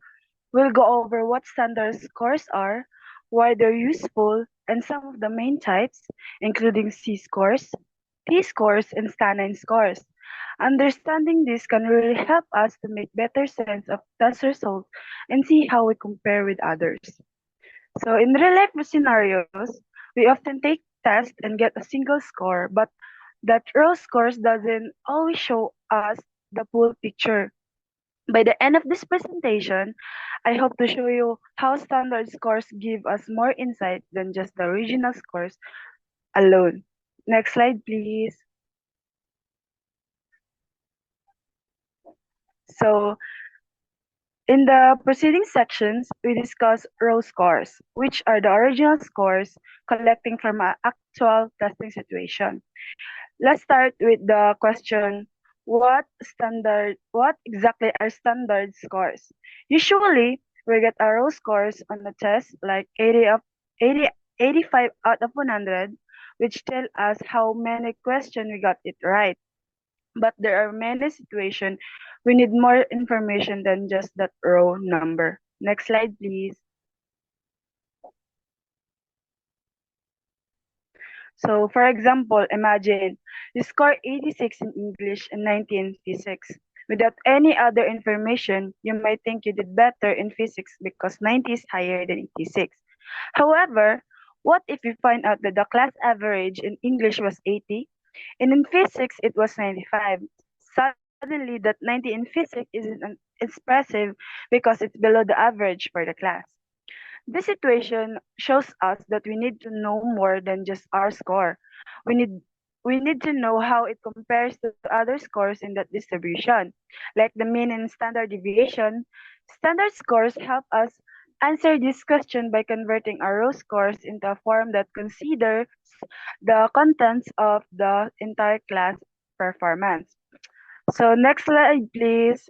what standard scores are, why they're useful, and some of the main types, including C-scores, T-scores, and Stanine scores. Understanding this can really help us to make better sense of test results and see how we compare with others. So in real life scenarios, we often take tests and get a single score, but that raw scores doesn't always show us the full picture. By the end of this presentation, I hope to show you how standard scores give us more insight than just the original scores alone. Next slide, please. So, in the preceding sections, we discussed row scores, which are the original scores collecting from an actual testing situation. Let's start with the question, what exactly are standard scores? Usually, we get our row scores on the test like 80, 85 out of 100, which tell us how many questions we got it right. But there are many situations we need more information than just that row number. Next slide, please. So, for example, imagine you score 86 in English and 90 in physics. Without any other information, you might think you did better in physics because 90 is higher than 86. However, what if you find out that the class average in English was 80 and in physics it was 95? Suddenly, that 90 in physics isn't expressive because it's below the average for the class. This situation shows us that we need to know more than just our score. We need we need to know how it compares to other scores in that distribution, like the mean and standard deviation. Standard scores help us answer this question by converting our row scores into a form that considers the contents of the entire class performance. So next slide, please.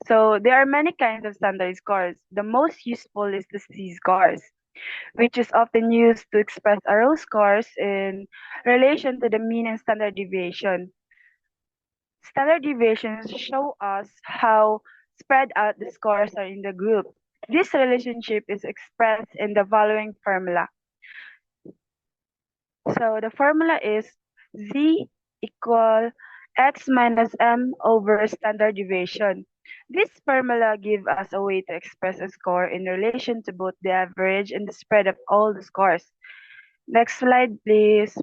So there are many kinds of standard scores. The most useful is the Z-scores, which is often used to express a row scores in relation to the mean and standard deviation. Standard deviations show us how spread out the scores are in the group. This relationship is expressed in the following formula. So the formula is Z equal X minus M over standard deviation. This formula gives us a way to express a score in relation to both the average and the spread of all the scores. Next slide, please.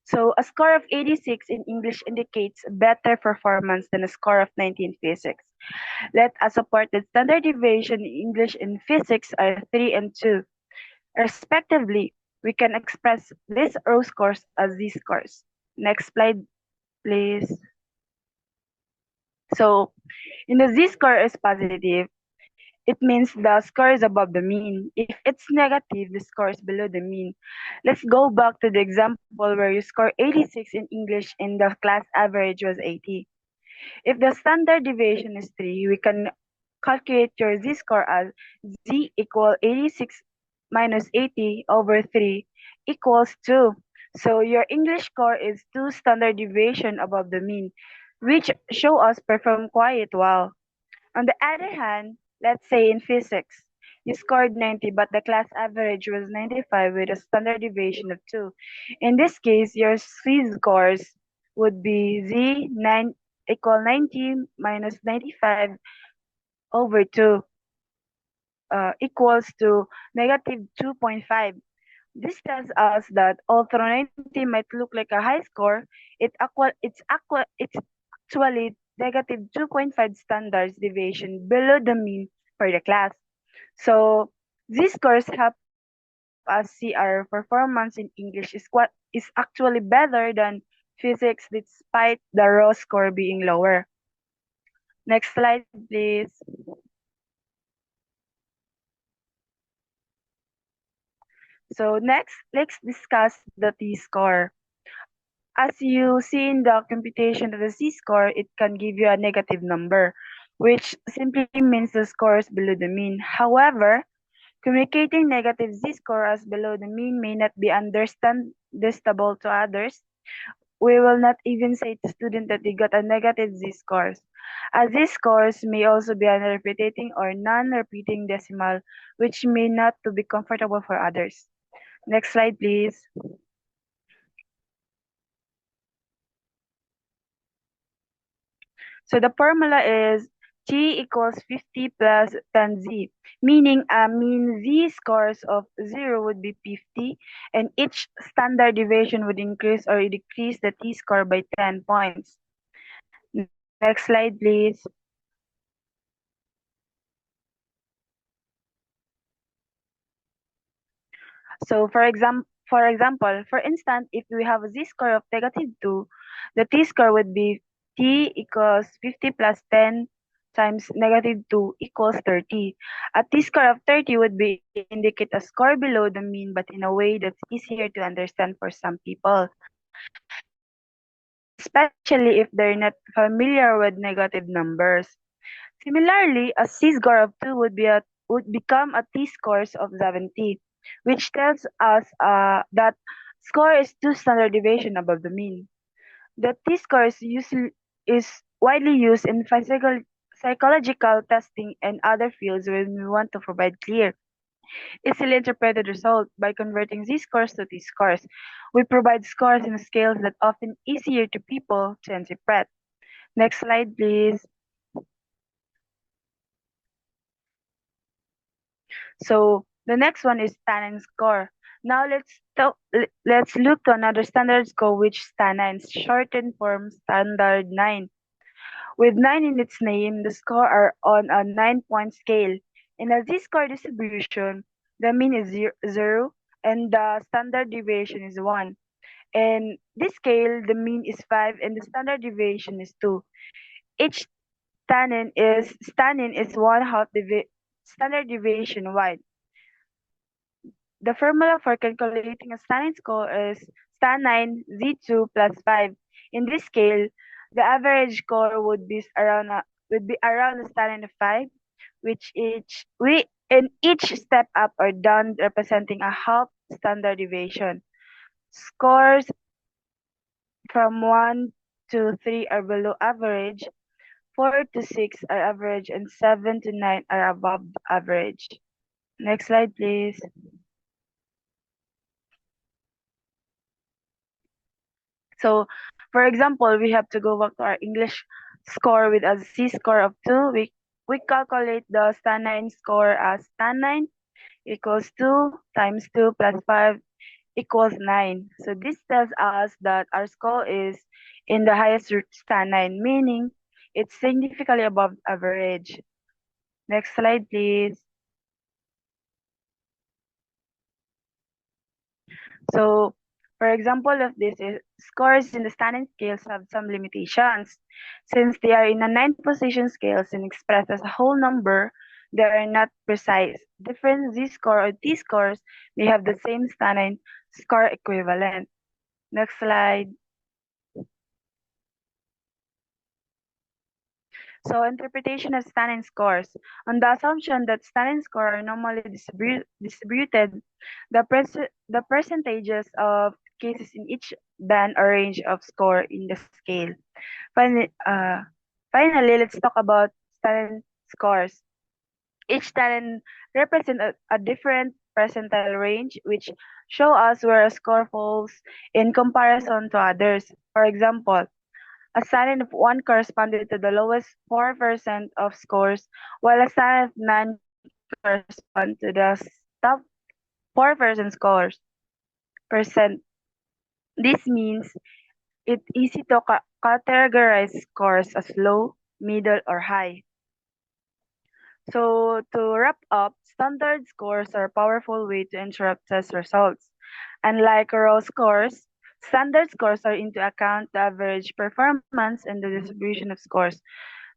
So a score of 86 in English indicates better performance than a score of 90 in physics. Let us support that standard deviation in English and physics are 3 and 2. Respectively, we can express these row scores as Z-scores. Next slide, please. So, in the Z-score is positive, it means the score is above the mean. If it's negative, the score is below the mean. Let's go back to the example where you score 86 in English and the class average was 80. If the standard deviation is 3, we can calculate your z-score as z equal 86 minus 80 over 3 equals 2. So your English score is 2 standard deviation above the mean, which show us perform quite well. On the other hand, let's say in physics, you scored 90 but the class average was 95 with a standard deviation of 2. In this case, your z-scores would be z9 equal 90 minus 95 over 2 equals to negative 2.5. This tells us that although 90 might look like a high score, it's actually negative 2.5 standards deviation below the mean for the class. So these scores help us see our performance in English is actually better than physics despite the raw score being lower. Next slide, please. So next, let's discuss the t-score. As you see in the computation of the z-score, it can give you a negative number, which simply means the score is below the mean. However, communicating negative z-score as below the mean may not be understandable to others. We will not even say to student that they got a negative z-scores, as these scores may also be a repeating or non-repeating decimal, which may not to be comfortable for others. Next slide, please. So the formula is T equals 50 plus 10z, meaning a mean z-scores of 0 would be 50, and each standard deviation would increase or decrease the t-score by 10 points. Next slide, please. So for instance, if we have a z-score of negative 2, the t-score would be t equals 50 plus 10 times negative 2 equals 30. A t-score of 30 would be indicate a score below the mean, but in a way that's easier to understand for some people, especially if they're not familiar with negative numbers. Similarly, a C-score of 2 would become a T-scores of 70, which tells us that score is 2 standard deviation above the mean. The T-score is widely used in psychological testing and other fields when we want to provide clear, easily interpreted result by converting Z-scores to T-scores. We provide scores in scales that often easier to people to interpret. Next slide, please. So the next one is Stanine score. Now let's look to another standard score which Stanine's shortened form standard 9. With 9 in its name, the score are on a 9-point scale. In a z-score distribution, the mean is 0 and the standard deviation is 1. In this scale, the mean is 5 and the standard deviation is 2. Each stannin is one half standard deviation wide. The formula for calculating a stannin score is stan9 z2 plus 5. In this scale, the average score would be around a stannin of 5, which each step up or down representing a half standard deviation. Scores from 1 to 3 are below average, 4 to 6 are average, and 7 to 9 are above average. Next slide, please. So, for example, we have to go back to our English score with a z-score of 2. We calculate the stan9 score as stan9 equals 2 times 2 plus 5 equals 9. So this tells us that our score is in the highest root stan9, meaning it's significantly above average. Next slide, please. So, for example of this, scores in the standing scales have some limitations. Since they are in a 9-position scales and expressed as a whole number, they are not precise. Different z-score or t-scores may have the same standing score equivalent. Next slide. So, interpretation of standing scores. On the assumption that standing scores are normally distributed, the percentages of cases in each band or range of score in the scale. Finally, let's talk about standing scores. Each standing represents a different percentile range, which show us where a score falls in comparison to others. For example, a standing of 1 corresponded to the lowest 4% of scores, while a standing of 9 correspond to the top 4% scores. This means it's easy to categorize scores as low, middle, or high. So to wrap up, standard scores are a powerful way to interrupt test results. Unlike raw scores, standard scores are into account the average performance and the distribution of scores.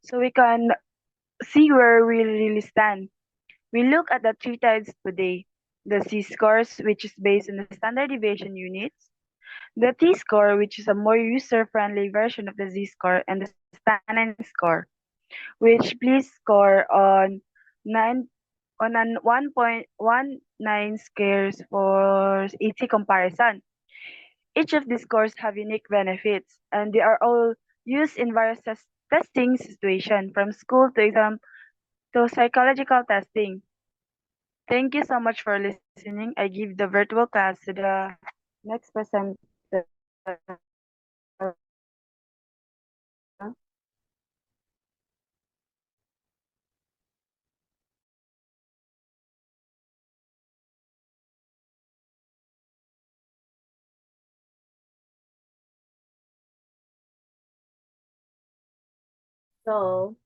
So we can see where we really stand. We look at the 3 types today. The Z-scores, which is based on the standard deviation units, the T-score, which is a more user-friendly version of the Z-score, and the Stanine score, which please score on 9 on an 1.19 scales for easy comparison. Each of these scores have unique benefits, and they are all used in various testing situations, from school to exam to psychological testing. Thank you so much for listening. I give the virtual class to the next presenter. So,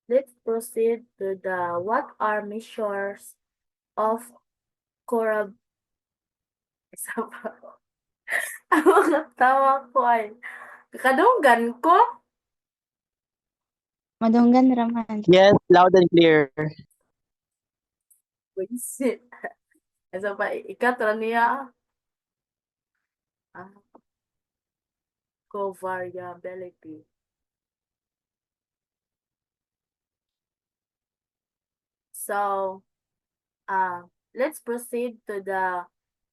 let's proceed to the what are measures of corab... Isa pa. Ang mga tawa ko ay kadunggan ko. Madunggan raman. Yes, loud and clear. Wisit. Isa pa, ikatra niya. Covariability. So, let's proceed to the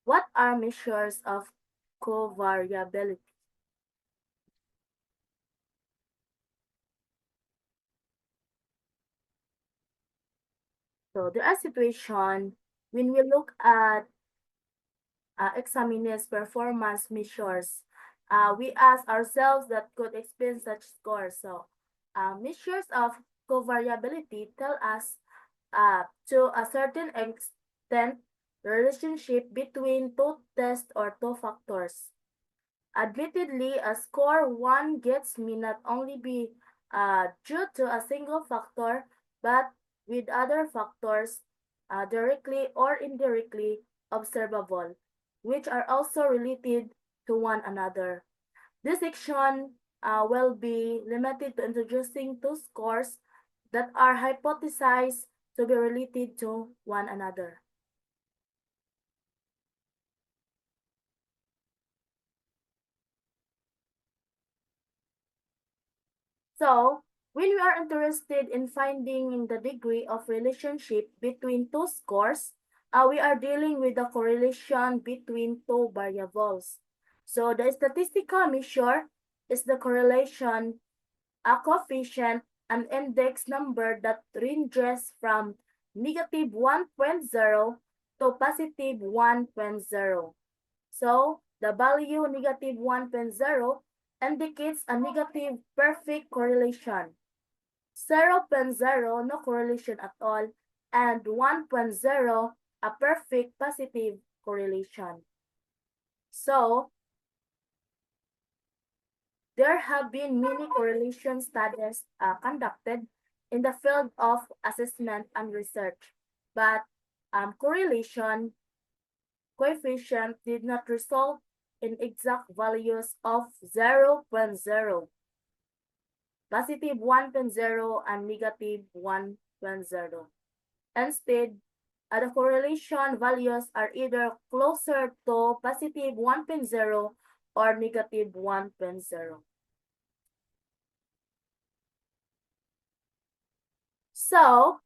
what are measures of covariability? So there are situations when we look at examinees performance measures, we ask ourselves that could explain such scores. So measures of covariability tell us to a certain extent the relationship between two tests or two factors. Admittedly, a score 1 gets may not only be due to a single factor, but with other factors directly or indirectly observable, which are also related to one another. This section will be limited to introducing two scores that are hypothesized to be related to one another. So, when we are interested in finding the degree of relationship between two scores, we are dealing with the correlation between two variables. So, the statistical measure is the correlation, a coefficient, an index number that ranges from negative 1.0 to positive 1.0. So, the value negative 1.0 indicates a negative perfect correlation. 0.0 no correlation at all, and 1.0 a perfect positive correlation. So, there have been many correlation studies conducted in the field of assessment and research, but correlation coefficient did not result in exact values of 0.0, positive 1.0, and negative 1.0. Instead, the correlation values are either closer to positive 1.0 or negative 1.0. So,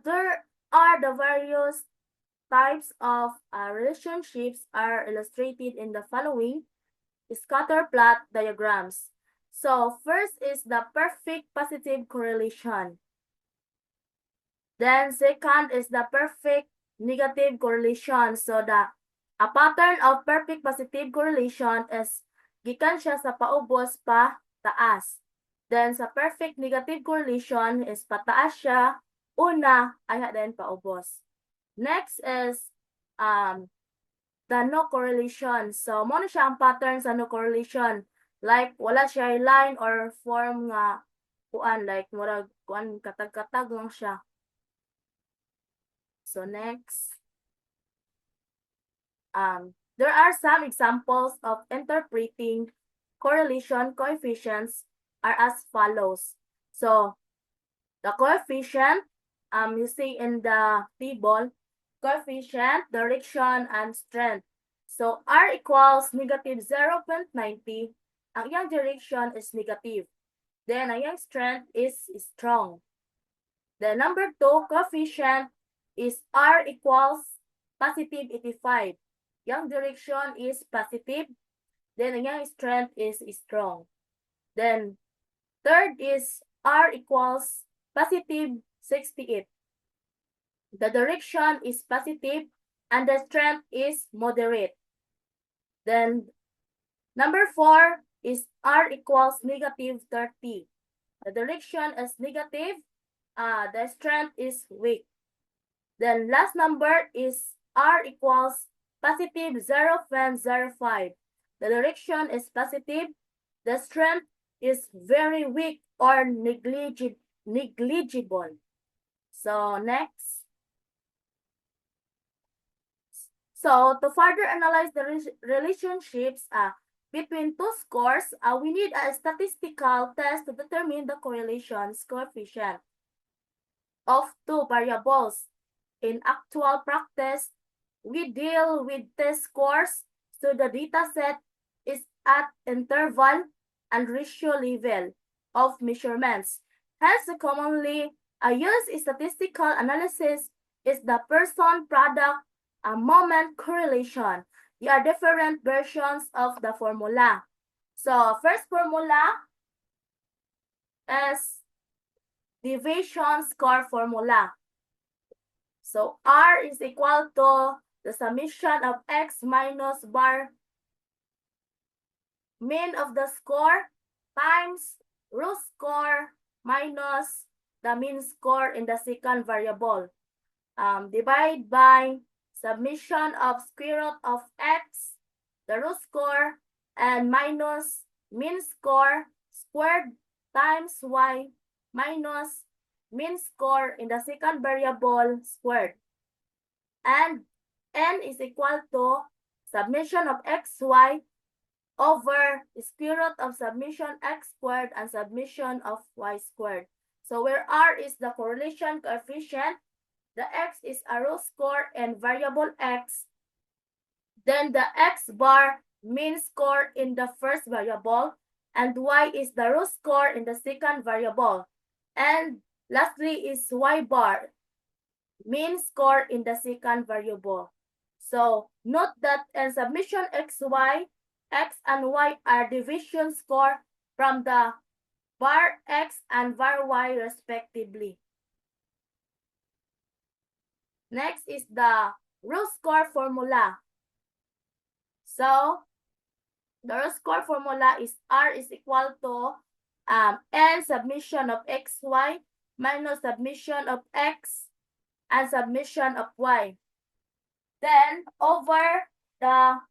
there are the various types of relationships are illustrated in the following scatter plot diagrams. So first is the perfect positive correlation. Then second is the perfect negative correlation. So a pattern of perfect positive correlation is gikan siya sa paubos pa taas. Then sa perfect negative correlation is pataas siya, una, ay then paubos. Next is the no correlation. So, mo na siya ang pattern sa no correlation. Like, wala siya line or form nga kuan, like, murag kuan, katag-katag lang siya. So, next. There are some examples of interpreting correlation coefficients are as follows. So, the coefficient, you see in the table, coefficient, direction, and strength. So, R equals negative 0.90. Ang iyang direction is negative. Then, ang iyang strength is strong. The number 2 coefficient is R equals positive 85. Yung direction is positive. Then, ang iyang strength is strong. Then, third is R equals positive 68. The direction is positive and the strength is moderate. Then number 4 is R equals negative 30. The direction is negative, the strength is weak. Then last number is R equals positive 0.05. The direction is positive, the strength is very weak or negligible. So next. So to further analyze the relationships between two scores, we need a statistical test to determine the correlations coefficient of two variables. In actual practice, we deal with test scores so the data set is at interval and ratio level of measurements. Hence, commonly used statistical analysis is the person product moment correlation. There are different versions of the formula. So first formula is deviation score formula. So R is equal to the summation of X minus bar mean of the score times root score minus the mean score in the second variable. Divide by summation of square root of X, the root score, and minus mean score squared times Y minus mean score in the second variable squared. And N is equal to summation of xy over square root of summation x squared and summation of y squared. So where R is the correlation coefficient, the x is a root score and variable x, then the x bar mean score in the first variable, and y is the root score in the second variable. And lastly is y bar, mean score in the second variable. So note that in summation xy, x and y are division score from the var x and var y respectively. Next is the root score formula. So the root score formula is R is equal to n summation of xy minus summation of x and summation of y. Then over the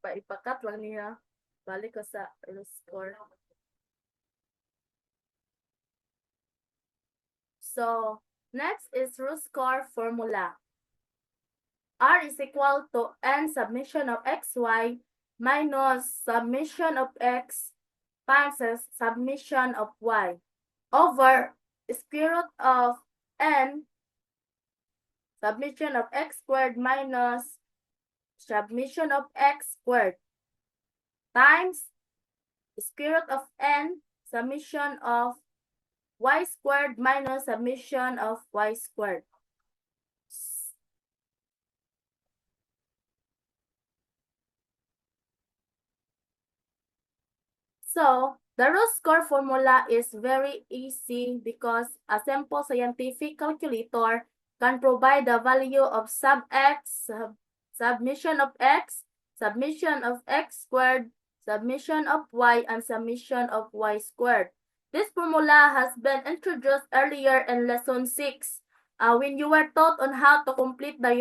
ipakat lang niya. Balik ko sa root score. So next is root score formula. R is equal to n summation of xy minus summation of x times summation of y over square root of n summation of x squared minus summation of x squared times square root of n summation of y squared minus summation of y squared. So, the root score formula is very easy because a simple scientific calculator can provide the value of sub x, submission of x, submission of x squared, submission of y, and summation of y squared. This formula has been introduced earlier in lesson 6 when you were taught on how to complete the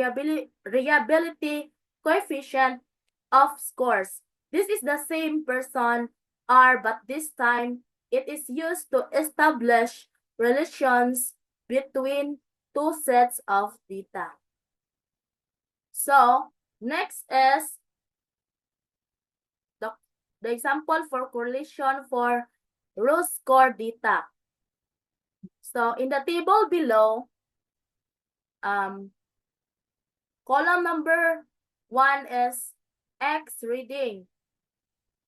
reliability coefficient of scores. This is the same person R, but this time it is used to establish relations between two sets of data. So, next is the example for correlation for row score data. So, in the table below, column number 1 is X reading.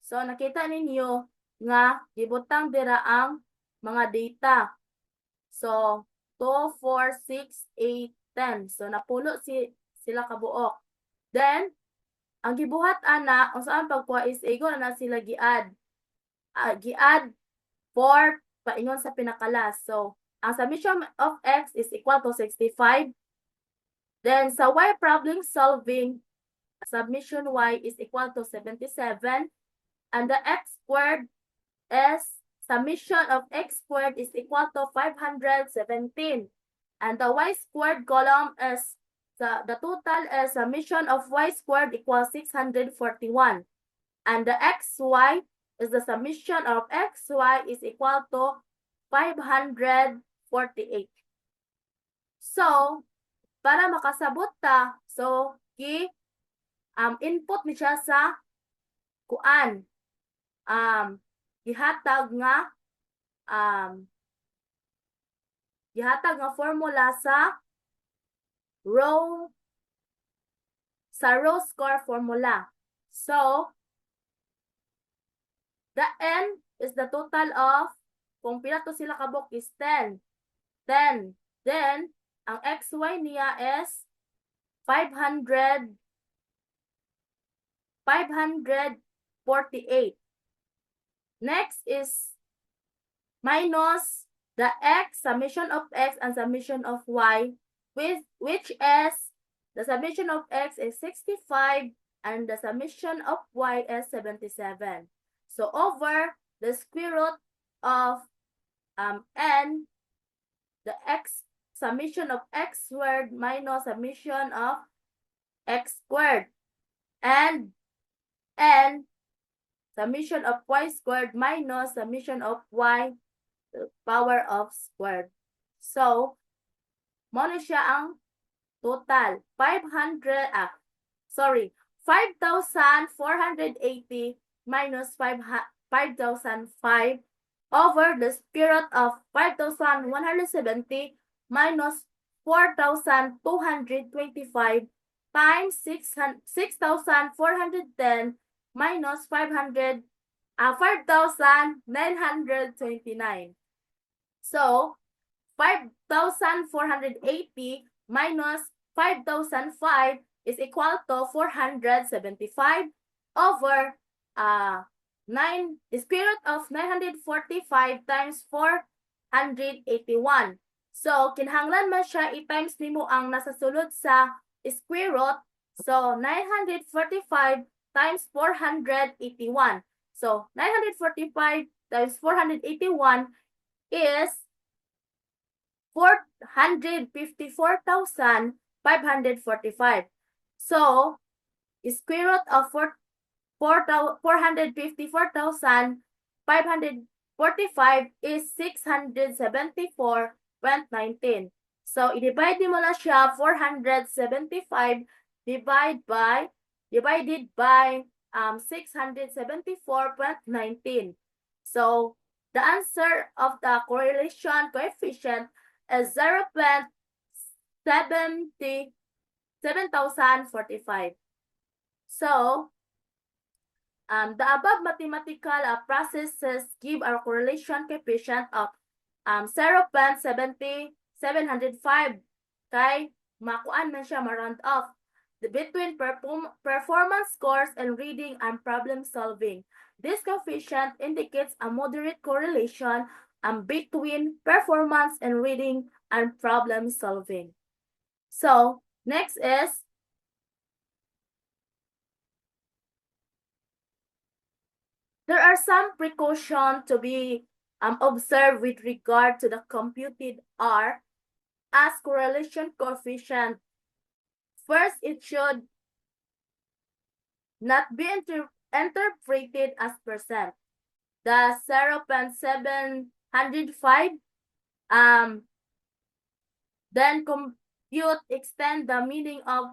So, nakita ninyo nga gibutang dira ang mga data. So, 2, 4, 6, 8, 10. So, napulo sila kabuok. Then, ang gibuhat ana, ang saan pagkuha is igon na sila giad. Giad 4 paingon sa pinakalas. So, ang summation of X is equal to 65. Then, sa Y problem solving, submission Y is equal to 77. And the X squared is summation of X squared is equal to 517. And the Y squared column is the total is summation of Y squared equals 641. And the XY is the summation of XY is equal to 548. So, para makasabot ta, so, input ni siya sa kuan. Gihatag nga formula sa row score formula. So, the N is the total of, kung pila to sila kabok is 10. 10. Then, ang XY niya is 548. Next is minus the X, summation of X and summation of Y, which is the summation of X is 65 and the summation of Y is 77. So over the square root of N, the X summation of X squared minus summation of X squared, and N summation of Y squared minus summation of Y power of squared. So, mo na siya ang total 5,480 minus 5,005 over the square root of 5,170 minus 4,225 times 6,410 minus 5,929. So, 5,480 minus 5,005 is equal to 475 over the square root of 945 times 481. So, kinahanglan man siya i-times nimo ang nasa sulod sa square root. So, 945 times 481. So, 945 times 481 is 454,545. So, square root of 454,545 is 674.19. So, i-divide mo na siya 475 divided by 674.19. So, the answer of the correlation coefficient is 0.7045. So, the above mathematical processes give our correlation coefficient of 0.705. Kay makuan man siya ma-round off between performance scores and reading and problem solving. this coefficient indicates a moderate correlation between performance in reading and problem solving. So, next is there are some precautions to be observed with regard to the computed R as correlation coefficient. First, it should not be interpreted as percent. The 0.705 then compute extend the meaning of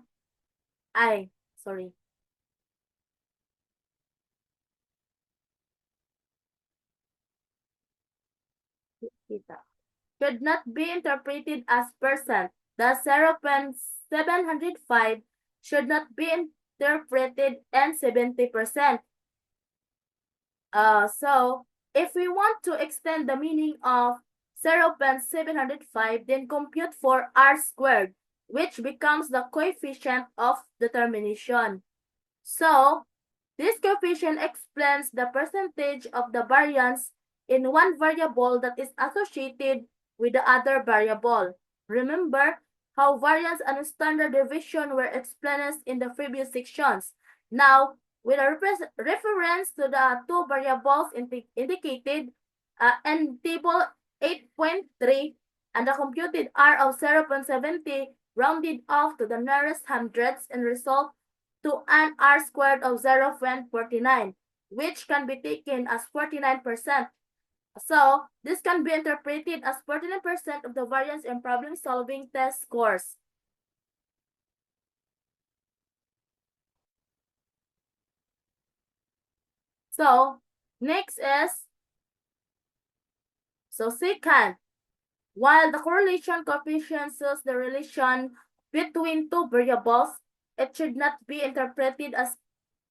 should not be interpreted as percent. The 0.705 should not be interpreted as 70%. So if we want to extend the meaning of 0.705, then compute for R squared, which becomes the coefficient of determination. So this coefficient explains the percentage of the variance in one variable that is associated with the other variable. Remember how variance and standard deviation were explained in the previous sections. Now, with a reference to the two variables indicated in table 8.3 and the computed R of 0.70 rounded off to the nearest hundreds and result to an R squared of 0.49, which can be taken as 49%. So, this can be interpreted as 49% of the variance in problem-solving test scores. So, next is, second, while the correlation coefficient shows the relation between two variables, it should not be interpreted as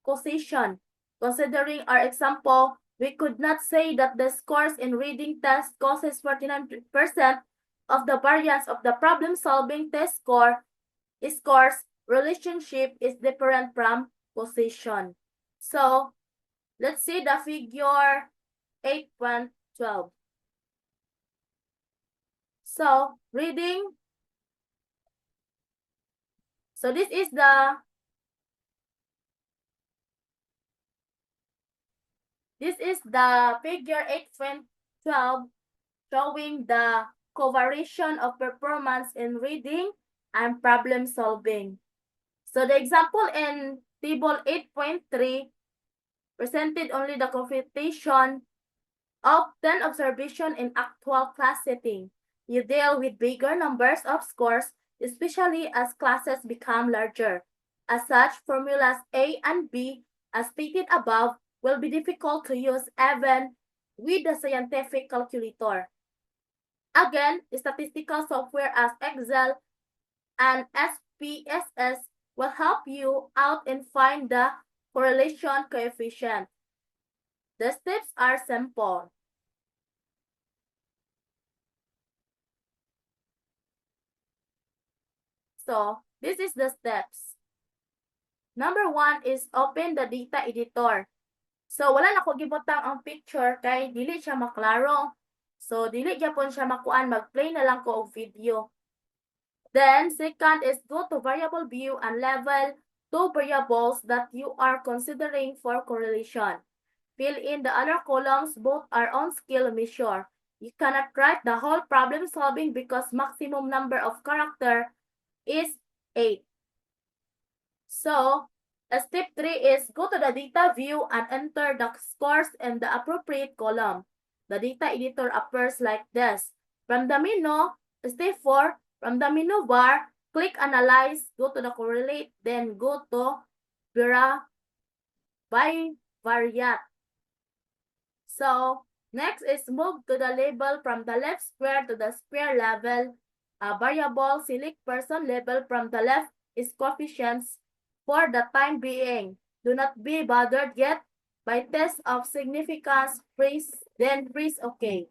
causation. Considering our example, we could not say that the scores in reading test causes 49% of the variance of the problem-solving test scores relationship is different from causation. So, let's see the figure 8.12. So, reading. So, this is the figure 8.12 showing the covariation of performance in reading and problem solving. So the example in table 8.3 presented only the computation of 10 observation in actual class setting. You deal with bigger numbers of scores, especially as classes become larger. As such, formulas A and B, as stated above, will be difficult to use even with the scientific calculator. Again, statistical software as Excel and SPSS will help you out and find the correlation coefficient. The steps are simple. So, this is the steps. Number 1 is open the data editor. So, wala na ko gibutang ang picture kay dili siya maklaro. So, dili gyapon siya makuan, mag-play na lang ko og video. Then, second is go to variable view and level two variables that you are considering for correlation. Fill in the other columns, both are on skill measure. You cannot write the whole problem solving because maximum number of character is 8. So, step 3 is go to the data view and enter the scores in the appropriate column. The data editor appears like this. From the menu, step 4, from the menu bar, click Analyze, go to the Correlate, then go to Bivariate. So, next is move to the label from the left square to the square level. A variable, select person label from the left is coefficients for the time being. Do not be bothered yet. By test of significance, then freeze OK.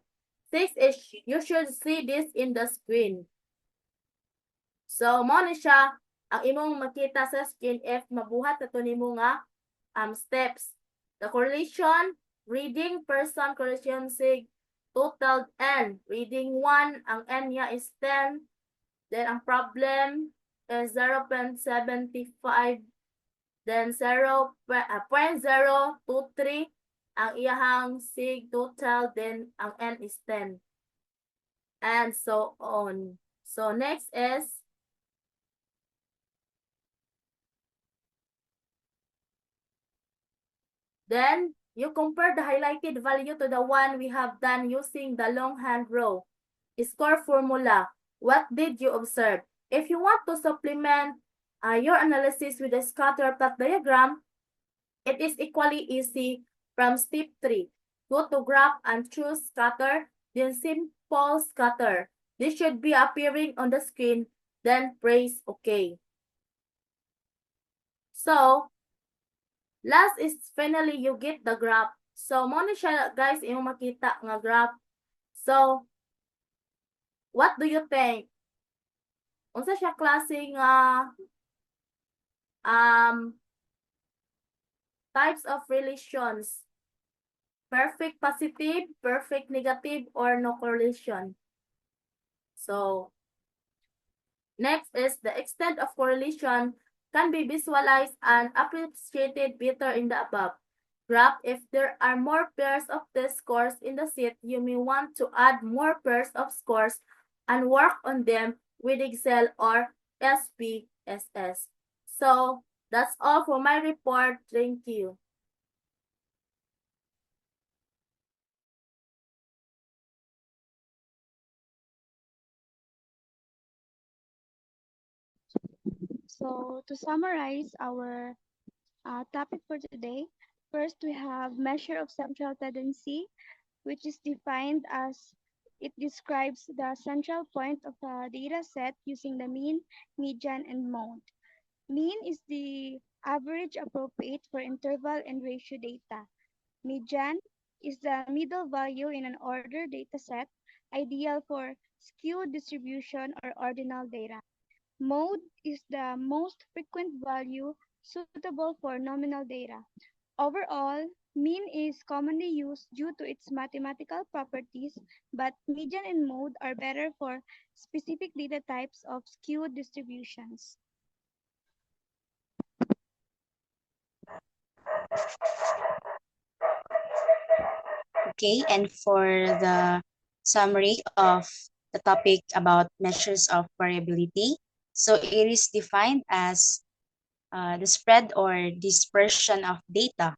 6 is you should see this in the screen. So, mo na siya ang imong makita sa screen if mabuhat na to nimo nga steps. The correlation, reading person correlation sig total N. Reading 1, ang N niya is 10. Then ang problem is 0.75. Then 0.023 ang iyahang sig total, then ang N is 10. And so on. So next is then you compare the highlighted value to the one we have done using the longhand row. Score formula. What did you observe? If you want to supplement your analysis with a scatter plot diagram, it is equally easy from step 3. Go to graph and choose scatter, then simple scatter. This should be appearing on the screen, then press OK. So, last is finally you get the graph. So, mo na siya guys yung makita nga graph. So, what do you think? Unsa siya klase nga types of relations? Perfect positive, perfect negative, or no correlation? So, next is the extent of correlation can be visualized and appreciated better in the above graph. If there are more pairs of test scores in the set, you may want to add more pairs of scores and work on them with Excel or SPSS. So, that's all for my report. Thank you. So to summarize our topic for today, first we have measure of central tendency, which is defined as it describes the central point of a data set using the mean, median, and mode. Mean is the average appropriate for interval and ratio data. Median is the middle value in an ordered data set, ideal for skewed distribution or ordinal data. Mode is the most frequent value suitable for nominal data. Overall, mean is commonly used due to its mathematical properties, but median and mode are better for specific data types of skewed distributions. Okay, and for the summary of the topic about measures of variability, so it is defined as the spread or dispersion of data.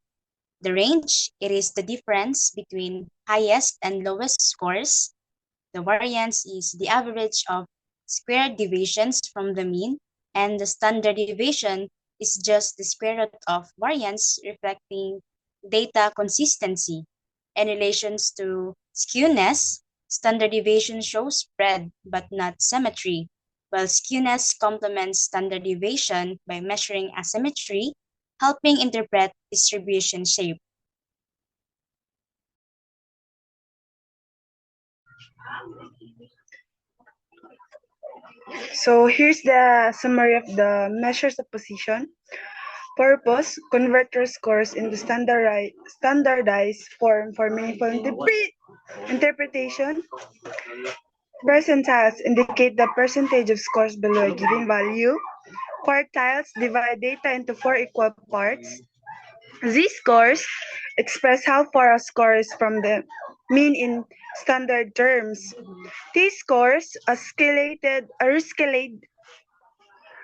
The range, it is the difference between highest and lowest scores. The variance is the average of square deviations from the mean, and the standard deviation is just the square root of variance reflecting data consistency. In relations to skewness, standard deviation shows spread but not symmetry, while skewness complements standard deviation by measuring asymmetry, helping interpret distribution shape. So here's the summary of the measures of position. Purpose, convert your scores into standardized form for meaningful interpretation. Percentiles indicate the percentage of scores below a given value. Quartiles divide data into 4 equal parts. Z-scores express how far a score is from the mean in standard terms. T-scores, a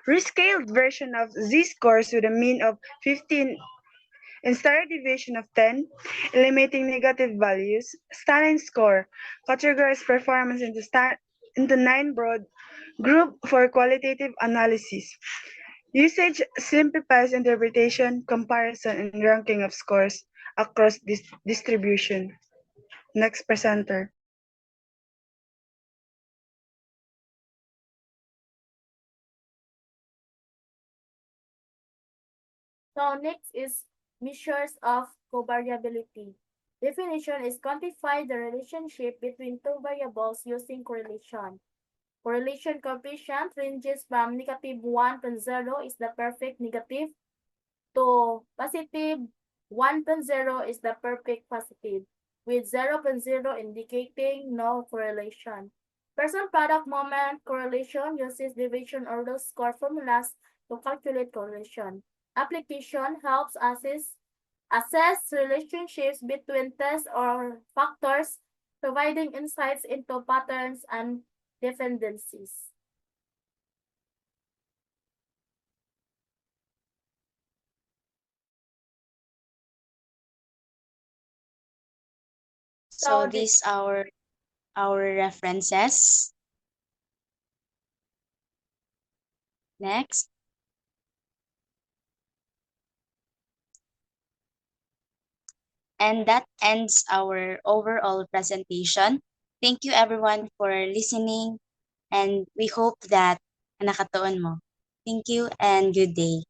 rescaled version of Z-scores with a mean of 15 and standard deviation of 10, eliminating negative values. Stalin score categorizes performance into 9 broad group for qualitative analysis. Usage simplifies interpretation, comparison, and ranking of scores across this distribution. Next presenter. So next is measures of covariability. Definition is quantify the relationship between two variables using correlation. Correlation coefficient ranges from -1.0 is the perfect negative to positive 1.0 is the perfect positive, with 0.0 indicating no correlation. Person-product moment correlation uses division order score formulas to calculate correlation. Application helps assess relationships between tests or factors, providing insights into patterns and dependencies. So these are our references. Next. And that ends our overall presentation. Thank you everyone for listening, and we hope that nakatuon mo. Thank you and good day.